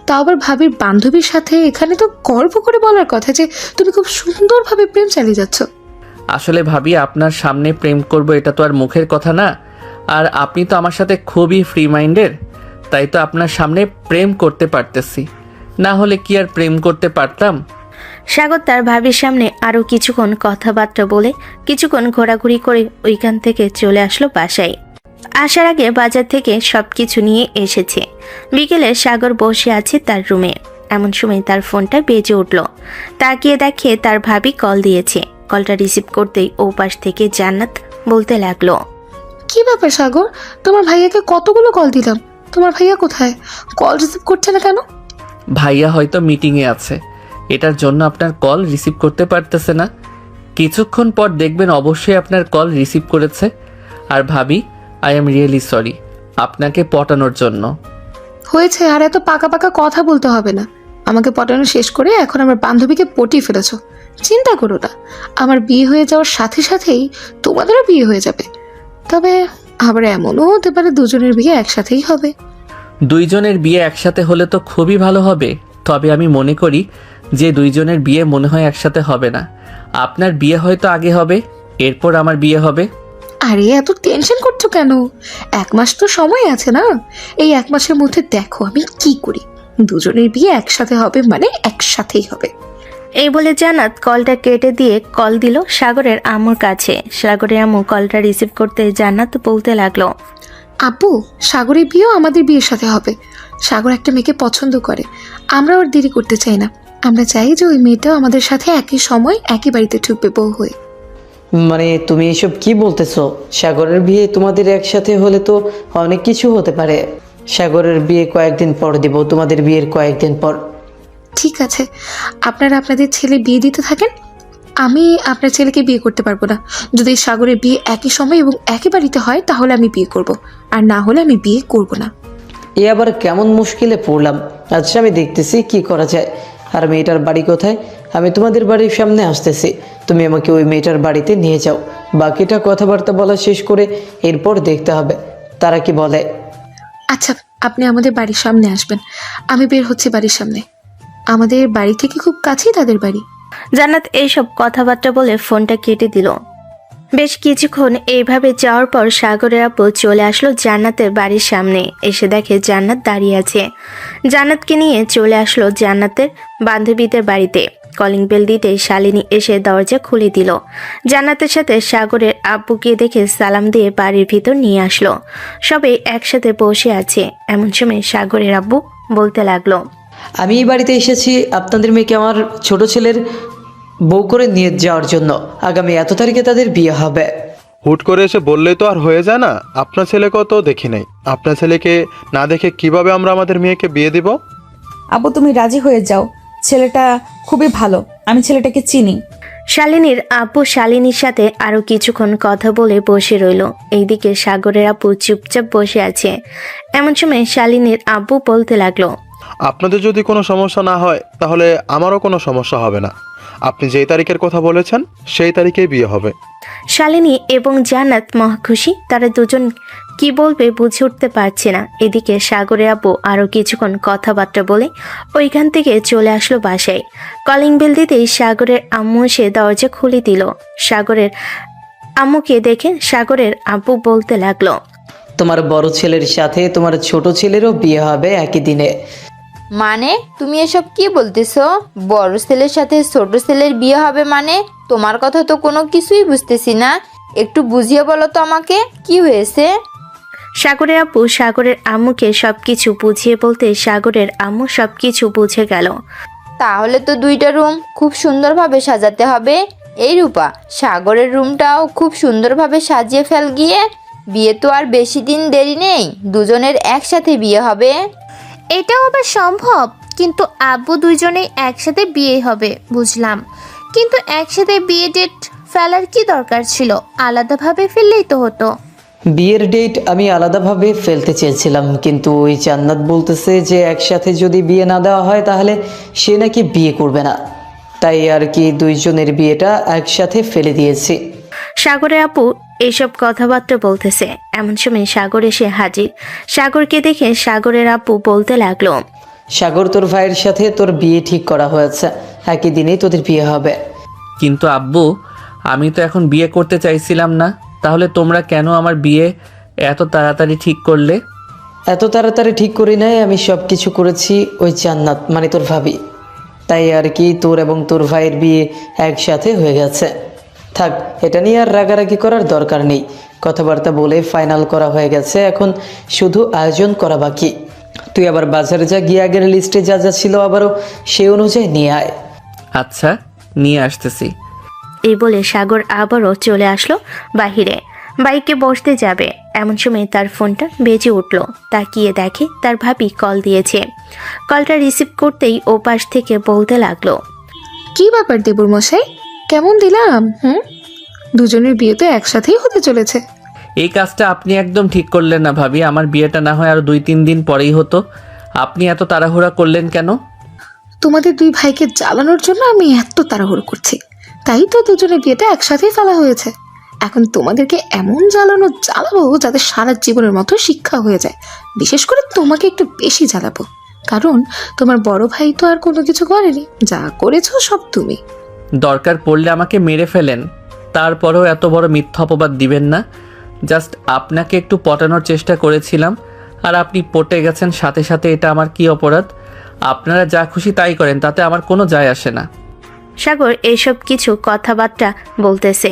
তাও আবার ভাবির বান্ধবীর সাথে। এখানে তো গর্ব করে বলার কথা যে তুমি খুব সুন্দরভাবে প্রেম চালিয়ে যাচ্ছ। আসলে ভাবি, আপনার সামনে প্রেম করব এটা তো আর মুখের কথা না, আর আপনি তো আমার সাথে খুবই ফ্রি মাইন্ডের, তাই তো আপনার সামনে প্রেম করতে পারতেছি, না হলে কি আর প্রেম করতে পারতাম। সাগর তার ভাবির সামনে আরো কিছুক্ষণ কথাবার্তা বলে কিছুক্ষণ ঘোরাঘুরি করে ওইখান থেকে চলে আসলো বাসায়। আসার আগে বাজার থেকে সবকিছু নিয়ে এসেছে। বিকেলে সাগর বসে আছে তার রুমে। এমন সময় তার ফোনটা বেজে উঠল। তাকিয়ে দেখে তার ভাবি কল দিয়েছে। কলটা রিসিভ করতেই ও পাশ থেকে জান্নাত বলতে লাগলো, কি ব্যাপার সাগর, তোমার ভাইয়াকে কতগুলো কল দিলাম, তোমার ভাইয়া কোথায়? কল রিসিভ করছে না কেন? ভাইয়া হয়তো মিটিংয়ে আছে, এটার জন্য আপনার কল রিসিভ করতে পারতেছে না। কিছুক্ষণ পর দেখবেন অবশ্যই আপনার কল রিসিভ করেছে। আর ভাবি, আই এম রিয়েলি সরি আপনাকে পটানোর জন্য। হয়েছে, আর এত পাকা পাকা কথা বলতে হবে না। আমাকে পটানো শেষ করে এখন আমার বান্ধবীকে পটিয়ে ফেলেছ। চিন্তা করো না, আমার বিয়ে হয়ে যাওয়ার সাথে সাথেই তোমাদেরও বিয়ে হয়ে যাবে। তবে আবার এমনও হতে পারে দুজনের বিয়ে একসাথেই হবে। দুইজনের বিয়ে একসাথে হলে তো খুবই ভালো হবে, তবে আমি মনে করি যে দুইজনের বিয়ে মনে হয় একসাথে হবে না। আপনার বিয়ে হয়তো আগে হবে, এরপর আমার বিয়ে হবে। আরে এত টেনশন করছো কেন? 1 মাস তো সময় আছে না। এই 1 মাসের মধ্যে দেখো আমি কি করি। দুজনের বিয়ে একসাথে হবে মানে একসাথেই হবে। এই বলে জান্নাত কলটা কেটে দিয়ে কল দিল সাগরের আম্মুর কাছে। সাগরের আম্মু কলটা রিসিভ করতে জান্নাত বলতে লাগলো, আপু, সাগরের বিয়েও আমাদের বিয়ের সাথে হবে। সাগর একটা মেয়েকে পছন্দ করে, আমরা ওর দেরি করতে চাই না। আমরা চাই যে ওই মেয়েটাও আমাদের সাথে একই সময় একই বাড়িতে ঢুকবে বউ হয়ে। মানে তুমি এসব কি বলতেছো? সাগরের বিয়ে তোমাদের একসাথে হলে তো অনেক কিছু হতে পারে। সাগরের বিয়ে কয়েকদিন পর দিব, তোমাদের বিয়ের কয়েকদিন পর। ঠিক আছে, আপনারা আপনাদের ছেলে বিয়ে দিতে থাকেন। আমি আপনার ছেলেকে বিয়ে করতে পারবো না। যদি সাগরের বিয়ে একই সময় এবং একই বাড়িতে হয় তাহলে আমি বিয়ে করব, আর না হলে আমি বিয়ে করব না। এ আবার কেমন মুশকিলে পড়লাম। আচ্ছা, আমি দেখতেছি কি করা যায়। আর মেয়েটার বাড়ি কোথায়? আমি তোমাদের বাড়ির সামনে আসতেছি, তুমি আমাকে ওই মেয়েটার বাড়িতে নিয়ে যাও। বাকিটা কথাবার্তা বলা শেষ করে এরপর দেখতে হবে তারা কি বলে। আচ্ছা, আপনি আমাদের বাড়ির সামনে আসবেন। আমি বের হচ্ছি বাড়ির সামনে। আমাদের বাড়ি থেকে খুব কাছেই তাদের বাড়ি। জান্নাত এইসব কথাবার্তা বলে ফোনটা কেটে দিল। বেশ কিছুক্ষণ এইভাবে যাওয়ার পর সাগরের আপু চলে আসলো জান্নাতের বাড়ির সামনে। এসে দেখে জান্নাত দাঁড়িয়ে আছে। জান্নাতকে নিয়ে চলে আসলো জান্নাতের বান্ধবীদের বাড়িতে। কলিং বেল দিতে শালিনী এসে দরজা খুলে দিল। জান্নাতের সাথে সাগরের আব্বুকে দেখে সালাম দিয়ে বাড়ির ভিতর নিয়ে আসলো। সবাই একসাথে বসে আছে। এমন সময় সাগরের আব্বু বলতে লাগলো, আমি এই বাড়িতে এসেছি আপনাদের মেয়েকে আমার ছোট ছেলের বউ করে নিয়ে যাওয়ার জন্য। আগামী এত তারিখে তাদের বিয়ে হবে। হুট করে এসে বললেই তো আর হয়ে যায় না। আপনার ছেলেকেও তো দেখি নাই। আপনার ছেলেকে না দেখে কিভাবে আমরা আমাদের মেয়েকে বিয়ে দিব? আব্বু তুমি রাজি হয়ে যাও, ছেলেটা খুবই ভালো, আমি ছেলেটাকে চিনি। শালিনীর আব্বু শালিনীর সাথে আরো কিছুক্ষণ কথা বলে বসে রইল। এইদিকে সাগরের আব্বু চুপচাপ বসে আছে। এমন সময় শালিনীর আব্বু বলতে লাগলো, আপনাদের যদি কোনো সমস্যা না হয় তাহলে আমারও কোনো সমস্যা হবে না। আপনি যেই তারিখের কথা বলেছেন সেই তারিখেই বিয়ে হবে। শালিনী এবং জান্নাত মহা খুশি। তারা দুজন কি বলবে বুঝে উঠতে পারছে না। এদিকে সাগরের আব্বু আরো কিছুক্ষণ কথাবার্তা বলে ওইখান থেকে চলে আসলো বাসায়। কলিং বেল দিতেই সাগরের আম্মু এসে দরজা খুলে দিল। সাগরের আম্মুকে দেখে সাগরের আব্বু বলতে লাগলো, তোমার বড় ছেলের সাথে তোমার ছোট ছেলেরও বিয়ে হবে একই দিনে। মানে তুমি এসব কি বলতেছো? বড় ছেলের সাথে ছোট ছেলের বিয়ে হবে মানে? তোমার কথা তো কোনো কিছুই বুঝতেছি না, একটু বুঝিয়ে বলো তো আমাকে কি হয়েছে। সাগরের আব্বু সাগরের আম্মুকে সবকিছু বুঝিয়ে বলতে সাগরের আম্মু সবকিছু বুঝে গেল। তাহলে তো দুইটা রুম খুব সুন্দরভাবে সাজাতে হবে। এই রূপা, সাগরের রুমটাও খুব সুন্দরভাবে সাজিয়ে ফেল গিয়ে। বিয়ে তো আর বেশি দিন দেরি নেই, দুজনের একসাথে বিয়ে হবে। এটাও আবার সম্ভব? কিন্তু আব্বু দুইজনেই একসাথে বিয়ে হবে বুঝলাম, কিন্তু একসাথে বিয়ে ডেট ফেলার কি দরকার ছিল? আলাদাভাবে ফেললেই তো হতো। বিয়ের ডেট আমি আলাদাভাবে ফেলতে চেয়েছিলাম, কিন্তু ওই জান্নাত বলতেছে যে একসাথে যদি বিয়ে না দেওয়া হয় তাহলে সে নাকি বিয়ে করবে না। তাই আর কি দুইজনের বিয়েটা একসাথে ফেলে দিয়েছি। সাগরের আপু এইসব কথাবার্তা বলতেছে। এমন সময় সাগর এসে হাজির। সাগরকে দেখে সাগরের আপু বলতে লাগলো, সাগর, তোর ভাইয়ের সাথে তোর বিয়ে ঠিক করা হয়েছে, একই দিনেই তোদের বিয়ে হবে। কিন্তু আব্বু, আমি তো এখন বিয়ে করতে চাইছিলাম না। তাহলে তোমরা কেন আমার বিয়ে এত তাড়াতাড়ি ঠিক করলে? এত তাড়াতাড়ি ঠিক করি নাই, আমি সব কিছু করেছি ওই জান্নাত মানে তোর ভাবি। তাই আর কি তোর এবং তোর ভাইয়ের বিয়ে একসাথে হয়ে গেছে। থাক, এটা নিয়ে আর রাগারাগি করার দরকার নেই। কথাবার্তা বলে ফাইনাল করা হয়ে গেছে, এখন শুধু আয়োজন করা বাকি। তুই আবার বাজারে যা, গিয়ে আগের লিস্টে যা যা ছিল আবারও সেই অনুযায়ী নিয়ে আয়। আচ্ছা, নিয়ে আসতেছি। এই বলে সাগর আবারও চলে আসলো বাহিরে। বাইকে বসতে যাবে, এমন সময় তার ফোনটা বেজে উঠল। তাকিয়ে দেখে তার ভাবি কল দিয়েছে। কলটা রিসিভ করতেই ওপাশ থেকে বলতে লাগলো, কি ব্যাপার দেবর মশাই, কেমন দিলাম? দুজনের বিয়ে তো একসাথেই হতে চলেছে। এই কাজটা আপনি একদম ঠিক করলেন না ভাবি। আমার বিয়েটা না হয় আরো 2-3 দিন পরেই হতো। আপনি এত তাড়াহুড়া করলেন কেন? তোমাদের দুই ভাইকে জ্বালানোর জন্য আমি এত তাড়াহুড়ো করছি, তাই তো দুজনের বিয়েটা একসাথেই ফেলা হয়েছে। এখন তোমাদেরকে এমন জ্বালাবো যাতে সারা জীবনের মতো শিক্ষা হয়ে যায়। বিশেষ করে তোমাকে একটু বেশি জ্বালাবো, কারণ তোমার বড় ভাই তো আর কোনো কিছু করেনি, যা করেছো সব তুমি। দরকার পড়লে আমাকে মেরে ফেলেন, তারপরেও এত বড় মিথ্যা অপবাদ দিবেন না। জাস্ট আপনাকে একটু পটানোর চেষ্টা করেছিলাম, আর আপনি পটে গেছেন সাথে সাথে। এটা আমার কি অপরাধ? আপনারা যা খুশি তাই করেন, তাতে আমার কোনো যায় আসে না। সাগর এইসব কিছু কথাবার্তা বলতেছে।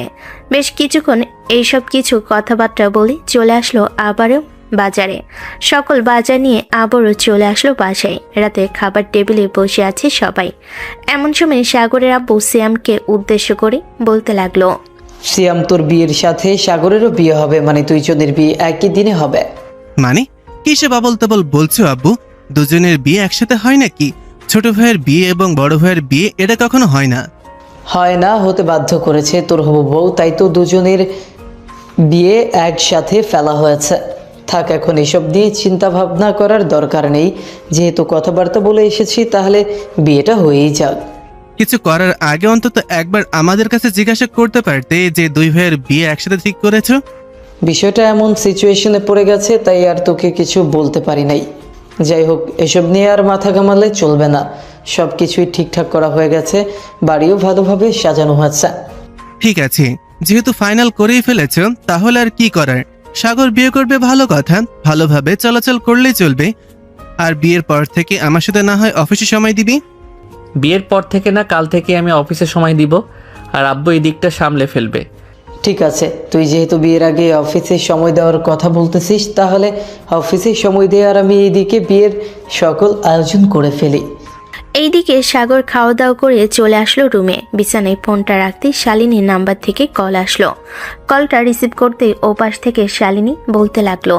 বেশ কিছুক্ষণ এইসব কিছু কথাবার্তা বলে চলে আসলো আবারও বাজারে। সকল বাজার নিয়ে আবারও চলে আসলো বাসায়। রাতে খাবার টেবিলে বসে আছে সবাই। এমন সময় সাগরের আব্বু সিয়ামকে উদ্দেশ্য করে বলতে লাগলো, সিয়াম, তোর বিয়ের সাথে সাগরেরও বিয়ে হবে, মানে দুইজনের বিয়ে একই দিনে হবে। মানে কিসে বাবল তাবল বলছো আব্বু? দুজনের বিয়ে একসাথে হয় নাকি? ছোট ভাইয়ের বিয়ে এবং বড় ভাইয়ের বিয়ে এটা কখনো হয় না। হয় না, হতে বাধ্য করেছে তোর হবু বউ, তাই তো দুজনের বিয়ে একসাথে ফেলা হয়েছে। থাক, এখন এসব নিয়ে চিন্তা ভাবনা করার দরকার নেই। যেহেতু কথাবার্তা বলে এসেছি, তাহলে বিয়েটা হয়েই যাক। কিছু করার আগে অন্তত একবার আমাদের কাছে জিজ্ঞাসা করতে পারতে যে দুই ভাইয়ের বিয়ে একসাথে ঠিক করেছো। বিষয়টা এমন সিচুয়েশনে পড়ে গেছে, তাই আর তোকে কিছু বলতে পারি নাই। যাই হোক, এসব নিয়ে আর মাথা ঘামালে চলবে না। সব কিছুই ঠিকঠাক করা হয়ে গেছে, বাড়িও ভালোভাবে সাজানো হয়েছে। ঠিক আছে, যেহেতু ফাইনাল করেই ফেলেছো তাহলে আর কি করার। সাগর বিয়ে করবে, ভালো কথা, ভালোভাবে চলাচল করলেই চলবে। আর বিয়ের পর থেকে আমার সাথে না হয় অফিসে সময় দিবি। বিয়ের পর থেকে না, কাল থেকে আমি অফিসে সময় দিব, আর আব্বু এই দিকটা সামলে ফেলবে। ঠিক আছে, তুই যেহেতু বিয়ের আগে অফিসে সময় দেওয়ার কথা বলতেছিস, তাহলে অফিসে সময় দিয়ে আর আমি এইদিকে বিয়ের সকল আয়োজন করে ফেলি। এইদিকে সাগর খাওয়া দাওয়া করে চলে আসলো রুমে। বিছানায় ফোনটা রাখতে শালিনীর নাম্বার থেকে কল আসলো। কলটা রিসিভ করতেই ওপাশ থেকে শালিনী বলতে লাগলো,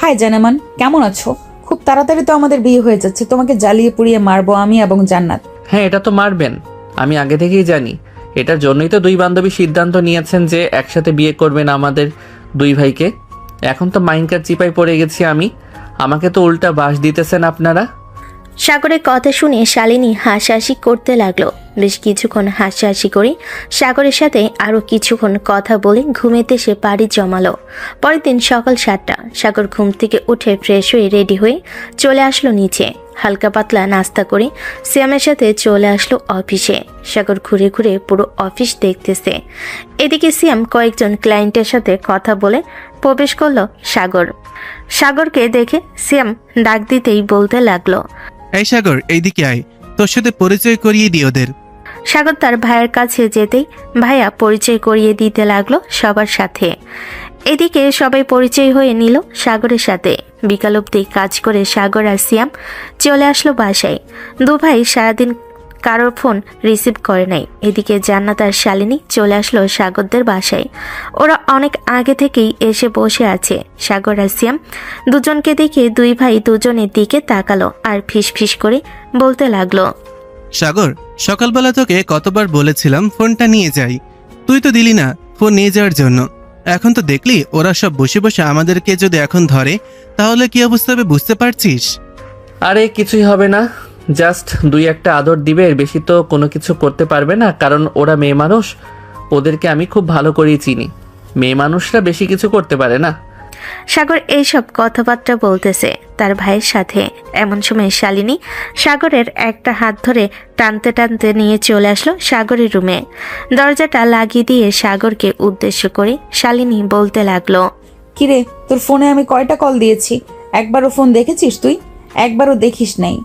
হাই জানামান, কেমন আছো? খুব তাড়াতাড়ি তো আমাদের বিয়ে হয়ে যাচ্ছে, তোমাকে জ্বালিয়ে পুড়িয়ে মারবো আমি এবং জান্নাত। হ্যাঁ, এটা তো মারবেন, আমি আগে থেকেই জানি। এটার জন্যই তো দুই বান্ধবী সিদ্ধান্ত নিয়েছেন যে একসাথে বিয়ে করবেন আমাদের দুই ভাইকে। এখন তো মাইনকার চিপায় পড়ে গেছি আমি, আমাকে তো উল্টা বাস দিতেছেন আপনারা। সাগরের কথা শুনে শালিনী হাসাহাসি করতে লাগলো। বেশ কিছুক্ষণ হাসাহাসি করে সাগরের সাথে আরো কিছুক্ষণ কথা বলে ঘুমেতে সে পাড়ি জমালো। পরের দিন সকাল 7টা। সাগর ঘুম থেকে উঠে ফ্রেশ হয়ে রেডি হয়ে চলে আসলো নিচে। হালকা পাতলা নাস্তা করে সিয়ামের সাথে চলে আসলো অফিসে। সাগর ঘুরে ঘুরে পুরো অফিস দেখতেছে। এদিকে সিয়াম কয়েকজন ক্লায়েন্টের সাথে কথা বলে প্রবেশ করলো সাগর। সাগরকে দেখে সিয়াম ডাক দিতেই বলতে লাগলো, এই সাগর, এইদিকে আয়, তোর সাথে পরিচয় করিয়ে দিই ওদের। সাগর তার ভাইয়ের কাছে যেতেই ভাইয়া পরিচয় করিয়ে দিতে লাগলো সবার সাথে। এদিকে সবাই পরিচয় হয়ে নিল সাগরের সাথে। বিকাল অবধি কাজ করে সাগর আর সিয়াম চলে আসলো বাসায়। দু ভাই সারাদিন কারোর ফোন রিসিভ করে নাই। এদিকে জান্নাত আর শালিনী চলে আসলো সাগরদের বাসায়। ওরা অনেক আগে থেকেই এসে বসে আছে। সাগর আর সিয়াম দুজনকে দেখে দুই ভাই দুজনের দিকে তাকালো আর ফিস ফিস করে বলতে লাগলো, সাগর, সকালবেলা তোকে কতবার বলেছিলাম ফোনটা নিয়ে যাই, তুই তো দিলি না ফোন নিয়ে যাওয়ার জন্য। এখন তো দেখলি ওরা সব বসে বসে আমাদেরকে যদি এখন ধরে তাহলে কি অবস্থা হবে বুঝতে পারছিস? আরে কিছুই হবে না, জাস্ট দুই একটা আদর দিবে, এর বেশি তো কোনো কিছু করতে পারবে না, কারণ ওরা মেয়ে মানুষ, ওদেরকে আমি খুব ভালো করেই চিনি। মেয়ে মানুষরা বেশি কিছু করতে পারে না। সাগর এইসব কথাবার্তা বলতেছে তার ভাইয়ের সাথে। এমন সময় শালিনী সাগরের একটা হাত ধরে টানতে টানতে নিয়ে চলে আসলো সাগরের রুমে। দরজাটা লাগিয়ে দিয়ে সাগরকে উদ্দেশ্য করে শালিনী বলতে লাগলো, কিরে, তোর ফোনে আমি কয়টা কল দিয়েছি? একবারও ফোন দেখেছিস তুই? একবারও দেখিস নাই।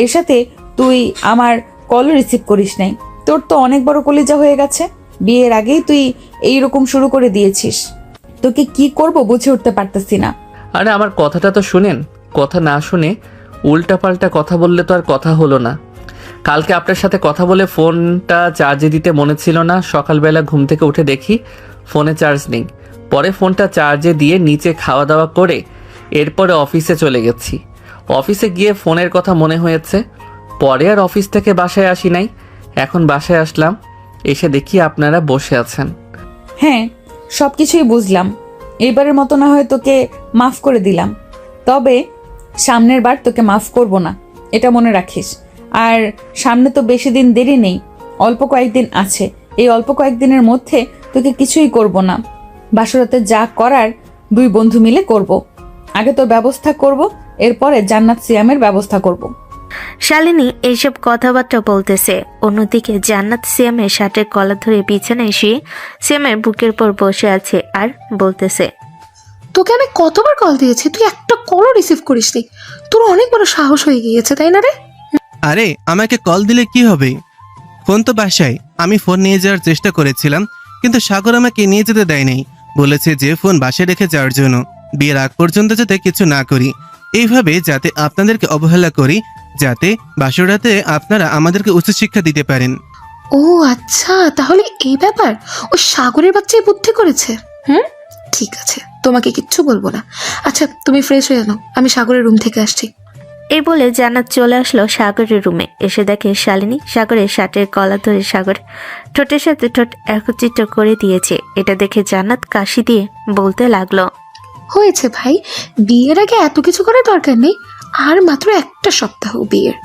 এর সাথে তুই আমার কল রিসিভ করিস নাই। তোর তো অনেক বড় কলিজা হয়ে গেছে। বিয়ের আগেই তুই এইরকম শুরু করে দিয়েছিস। তোকে কি করব বুঝে উঠতে পারতেছি না। আরে আমার কথাটা তো শুনেন, কথা না শুনে উল্টাপাল্টা কথা বললে তো আর কথা হলো না। কালকে আপনার সাথে কথা বলে ফোনটা চার্জে দিতে মনে ছিল না, সকালবেলা ঘুম থেকে উঠে দেখি ফোনে চার্জ নেই। পরে ফোনটা চার্জে দিয়ে নিচে খাওয়া দাওয়া করে এরপরে অফিসে চলে গেছি। অফিসে গিয়ে ফোনের কথা মনে হয়েছে, পরে আর অফিস থেকে বাসায় আসি নাই। এখন বাসায় আসলাম, এসে দেখি আপনারা বসে আছেন। হ্যাঁ, সব কিছুই বুঝলাম। এইবারের মতো না হয় তোকে মাফ করে দিলাম, তবে সামনের বার তোকে মাফ করব না, এটা মনে রাখিস। আর সামনে তো বেশি দিন দেরি নেই, অল্প কয়েকদিন আছে। এই অল্প কয়েকদিনের মধ্যে তোকে কিছুই করব না। বাসরাতে যা করার দুই বন্ধু মিলে করব। আগে তোর ব্যবস্থা করব, এরপরে জান্নাত সিয়ামের ব্যবস্থা করব। শালিনী এইসব কথাবার্তা বলতেছে। অন্যদিকে জান্নাত সিয়ামের শার্টের কলার ধরে বিছানায় শুয়ে সিয়ামের বুকের পর বসে আছে আর বলতেছে, তোকে আমি কতবার কল দিয়েছি, তুই একটা কলও রিসিভ করিসনি। তোর অনেক বড় সাহস হয়ে গিয়েছে, তাই না রে? আরে আমাকে কল দিলে কি হবে, ফোন তো বাসায়। আমি ফোন নিয়ে যাওয়ার চেষ্টা করেছিলাম, কিন্তু সাগর আমাকে নিয়ে যেতে দেয়নি, বলেছে যে ফোন বাসায় রেখে যাওয়ার জন্য। বিয়ের আগ পর্যন্ত যাতে কিছু না করি, এইভাবে যাতে আপনাদেরকে অবহেলা করি, যাতে বাসরাতে আপনারা আমাদেরকে উচ্চ শিক্ষা দিতে পারেন। ও আচ্ছা, তাহলে এই ব্যাপার। ও সাগরের বাচ্চাই বুদ্ধি করেছে। ঠিক আছে, তোমাকে কিচ্ছু বলবো না। আচ্ছা, তুমি ফ্রেশ হয়ে নাও, আমি সাগরের রুম থেকে আসছি। এই বলে জান্নাত চলে আসলো সাগরের রুমে। এসে দেখে শালিনী সাগরের শার্টের কলার ধরে সাগর ঠোঁটের সাথে ঠোঁট একত্রিত করে দিয়েছে। এটা দেখে জান্নাত কাশি দিয়ে বলতে লাগলো, হয়েছে ভাই, বিয়ের আগে এত কিছু করার দরকার নেই। আর মাত্র একটা সপ্তাহ বিয়ের,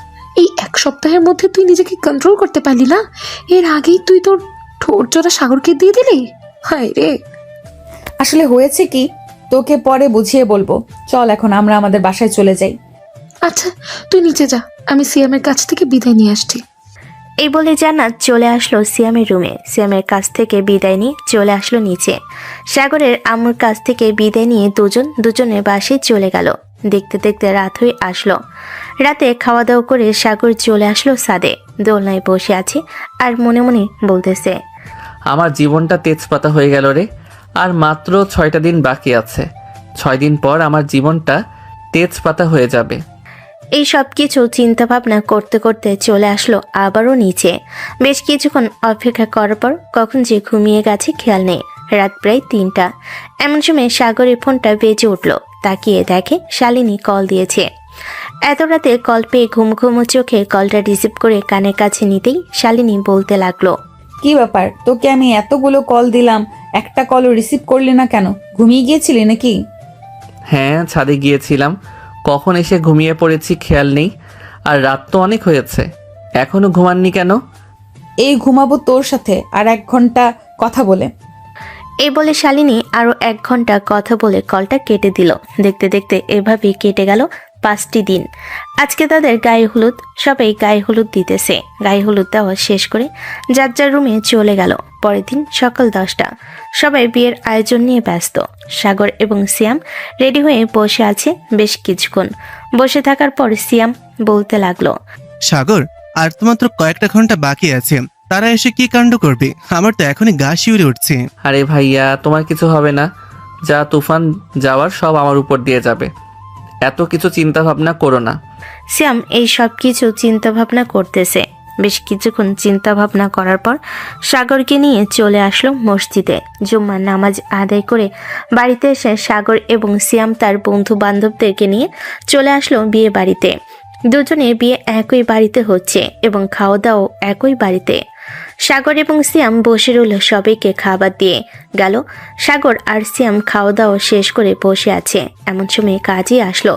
এই এক সপ্তাহের মধ্যে তুই নিজেকে কন্ট্রোল করতে পারলি না। এর আগেই তুই তোর ঠোঁট জোড়া সাগরকে দিয়ে দিলি। হায় রে। আসলে হয়েছে কি, তোকে পরে বুঝিয়ে বলবো। চল এখন আমরা আমাদের বাসায় চলে যাই। আচ্ছা, তুই নিচে যা, আমি সিয়ামের কাছ থেকে বিদায় নিয়ে আসছি। এই বলে জান্নাত চলে আসলো সিয়ামের রুমে। সিয়ামের কাছ থেকে বিদায় নিয়ে চলে আসলো নিচে। সাগরের আম্মুর কাছ থেকে বিদায় নিয়ে দুজনের বাসায় চলে গেল। দেখতে দেখতে রাত হয়ে আসলো। রাতে খাওয়া দাওয়া করে সাগর চলে আসলো ছাদে। দোলনায় বসে আছে আর মনে মনে বলতেছে, আমার জীবনটা তেজপাতা হয়ে গেল রে। আর মাত্র 6টা দিন বাকি আছে। 6 দিন পর আমার জীবনটা তেজপাতা হয়ে যাবে। এই সব কিছু চিন্তা ভাবনা করতে করতে চলে আসলো আবারও নিচে। বেশ কিছুক্ষণ অপেক্ষা করার পর কখন যে ঘুমিয়ে গেছে খেয়াল নেই। রাত প্রায় 3টা। এমন সময় সাগরের ফোনটা বেজে উঠলো। তাকিয়ে দেখে শালিনী কল দিয়েছে। এত রাতে কল পেয়ে ঘুম ঘুমো চোখে কলটা রিসিভ করে কানের কাছে নিতেই শালিনী বলতে লাগলো, কি ব্যাপার, তোকে আমি এতগুলো কল দিলাম, একটা কলও রিসিভ করলি না কেন? ঘুমিয়ে গিয়েছিলি নাকি? হ্যাঁ, ছাদে গিয়েছিলাম, কখন এসে ঘুমিয়ে পড়েছি খেয়াল নেই। আর রাত তো অনেক হয়েছে, এখনো ঘুমাননি কেন? এই ঘুমাবো তোর সাথে আর 1 ঘন্টা কথা বলে। এই বলে শালিনী আরো 1 ঘন্টা কথা বলে কলটা কেটে দিল। দেখতে দেখতে এভাবেই কেটে গেল 5টি দিন। আজকে তাদের গায়ে হলুদ, সবাই গায়ে হলুদ দিতেছে। গায়ে হলুদ দেওয়া শেষ করে যার যার রুমে চলে গেল। পরের দিন সকাল 10টা। সবাই বিয়ের আয়োজন নিয়ে ব্যস্ত। সাগর এবং সিয়াম রেডি হয়ে বসে আছে বেশ কিছুক্ষণ। বসে থাকার পর সিয়াম বলতে লাগলো, সাগর, আর তো মাত্র কয়েকটা ঘন্টা বাকি আছে, তারা এসে কি কাণ্ড করবে? আমার তো এখনই গা শিউরে উঠছে। আরে ভাইয়া, তোমার কিছু হবে না। যা তুফান যাওয়ার সব আমার উপর দিয়ে যাবে। এত কিছু চিন্তা ভাবনা করো না। সিয়াম এই সব কিছু চিন্তা ভাবনা করতেছে। বেশ কিছুক্ষণ চিন্তা ভাবনা করার পর সাগরকে নিয়ে চলে আসলো মসজিদে। জুম্মার নামাজ আদায় করে বাড়িতে এসে সাগর এবং সিয়াম তার বন্ধু বান্ধবদেরকে নিয়ে চলে আসলো বিয়ে বাড়িতে। দুজনে বিয়ে একই বাড়িতে হচ্ছে এবং খাওয়া দাওয়া একই বাড়িতে। সাগর এবং সিয়াম বসে রইল সবাইকে খাবার দিয়ে গেল। সাগর আর সিয়াম খাওয়া দাওয়া শেষ করে বসে আছে। এমন সময় কাজই আসলো।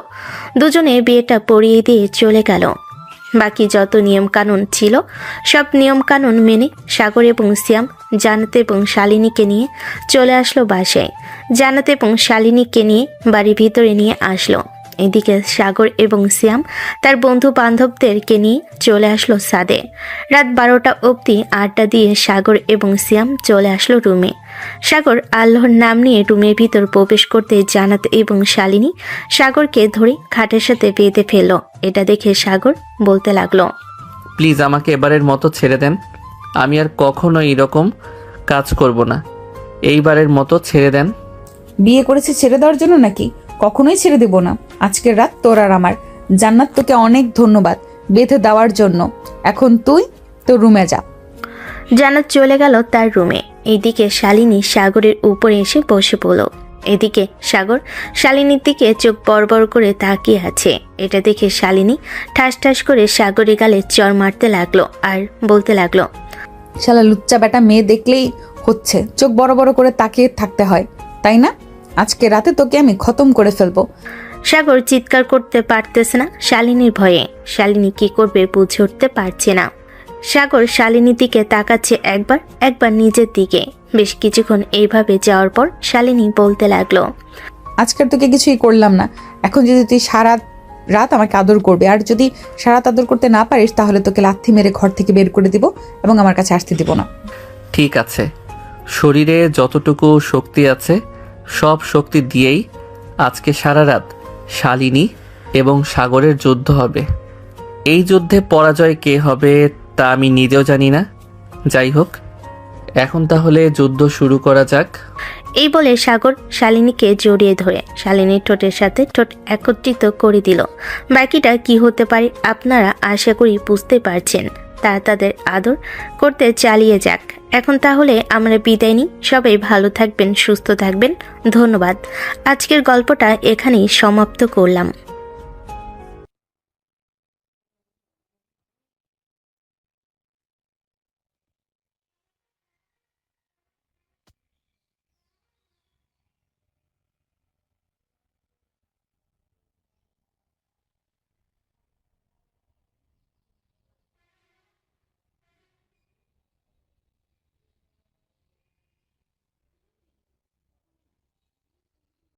দুজনে বিয়েটা পড়িয়ে দিয়ে চলে গেল। বাকি যত নিয়ম কানুন ছিল সব নিয়ম কানুন মেনে সাগর এবং সিয়াম জান্নাত এবং শালিনীকে নিয়ে চলে আসলো বাসায়। জান্নাত এবং শালিনীকে নিয়ে বাড়ির ভিতরে নিয়ে আসলো। এদিকে সাগর এবং সিয়াম তার বন্ধু বান্ধবদেরকে নিয়ে চলে আসলো ছাদে। রাত 12টা অবধি আড্ডা দিয়ে সাগর এবং সিয়াম চলে আসলো রুমে। সাগর আল্লাহর নাম নিয়ে রুমের ভিতর প্রবেশ করতে জান্নাত এবং শালিনী সাগরকে ধরে খাটের সাথে বেঁধে ফেলল। এটা দেখে সাগর বলতে লাগলো, প্লিজ আমাকে এবারের মতো ছেড়ে দেন। আমি আর কখনো এরকম কাজ করব না। এইবারের মতো ছেড়ে দেন। বিয়ে করেছে ছেড়ে দেওয়ার জন্য নাকি? কখনোই ছেড়ে দেব না। আজকের রাত তোর আর আমার। জান্নাত, তোকে অনেক ধন্যবাদ বেঁধে দেওয়ার জন্য। এখন তুই তোর রুমে যা। জান্নাত চলে গেল তার রুমে। এইদিকে শালিনী সাগরের উপরে এসে বসে পড়ল। এদিকে সাগর শালিনীর দিকে চোখ বড় বড় করে তাকিয়ে আছে। এটা দেখে শালিনী ঠাস ঠাস করে সাগরের গালে চড় মারতে লাগলো আর বলতে লাগলো, শালা লুচ্চা বেটা মেয়ে দেখলেই হচ্ছে চোখ বড় বড় করে তাকিয়ে থাকতে হয়, তাই না? আজকে রাতে তোকে আমি খতম করে ফেলবো। সাগর চিৎকার করতে পারতেছে না শালিনীর ভয়ে। শালিনী কি করবে বুঝে উঠতে পারছে না। সাগর শালিনীর দিকে তাকাচ্ছে একবার নিজের দিকে। বেশ কিছুক্ষণ এইভাবে যাওয়ার পর শালিনী বলতে লাগলো, আজকের তোকে কিছুই করলাম না। এখন যদি তুই সারা রাত আমাকে আদর করবে, আর যদি সারা রাত আদর করতে না পারিস তাহলে তোকে লাথি মেরে ঘর থেকে বের করে দিব এবং আমার কাছে আসতে দিব না। ঠিক আছে, শরীরে যতটুকু শক্তি আছে সব শক্তি দিয়েই আজকে সারা রাত শালিনী এবং সাগরের যুদ্ধ হবে। এই যুদ্ধে পরাজয় কে হবে তা আমি নিজেও জানি না। যাই হোক, এখন তাহলে যুদ্ধ শুরু করা যাক। এই বলে সাগর শালিনীকে জড়িয়ে ধরে শালিনীর ঠোঁটের সাথে ঠোঁট একত্রিত করে দিল। বাকিটা কি হতে পারে আপনারা আশা করি বুঝতে পারছেন। তারা তাদের আদর করতে চালিয়ে যাক। এখন তাহলে আমরা বিদায় নিই। সবাই ভালো থাকবেন, সুস্থ থাকবেন। ধন্যবাদ। আজকের গল্পটা এখানেই সমাপ্ত করলাম।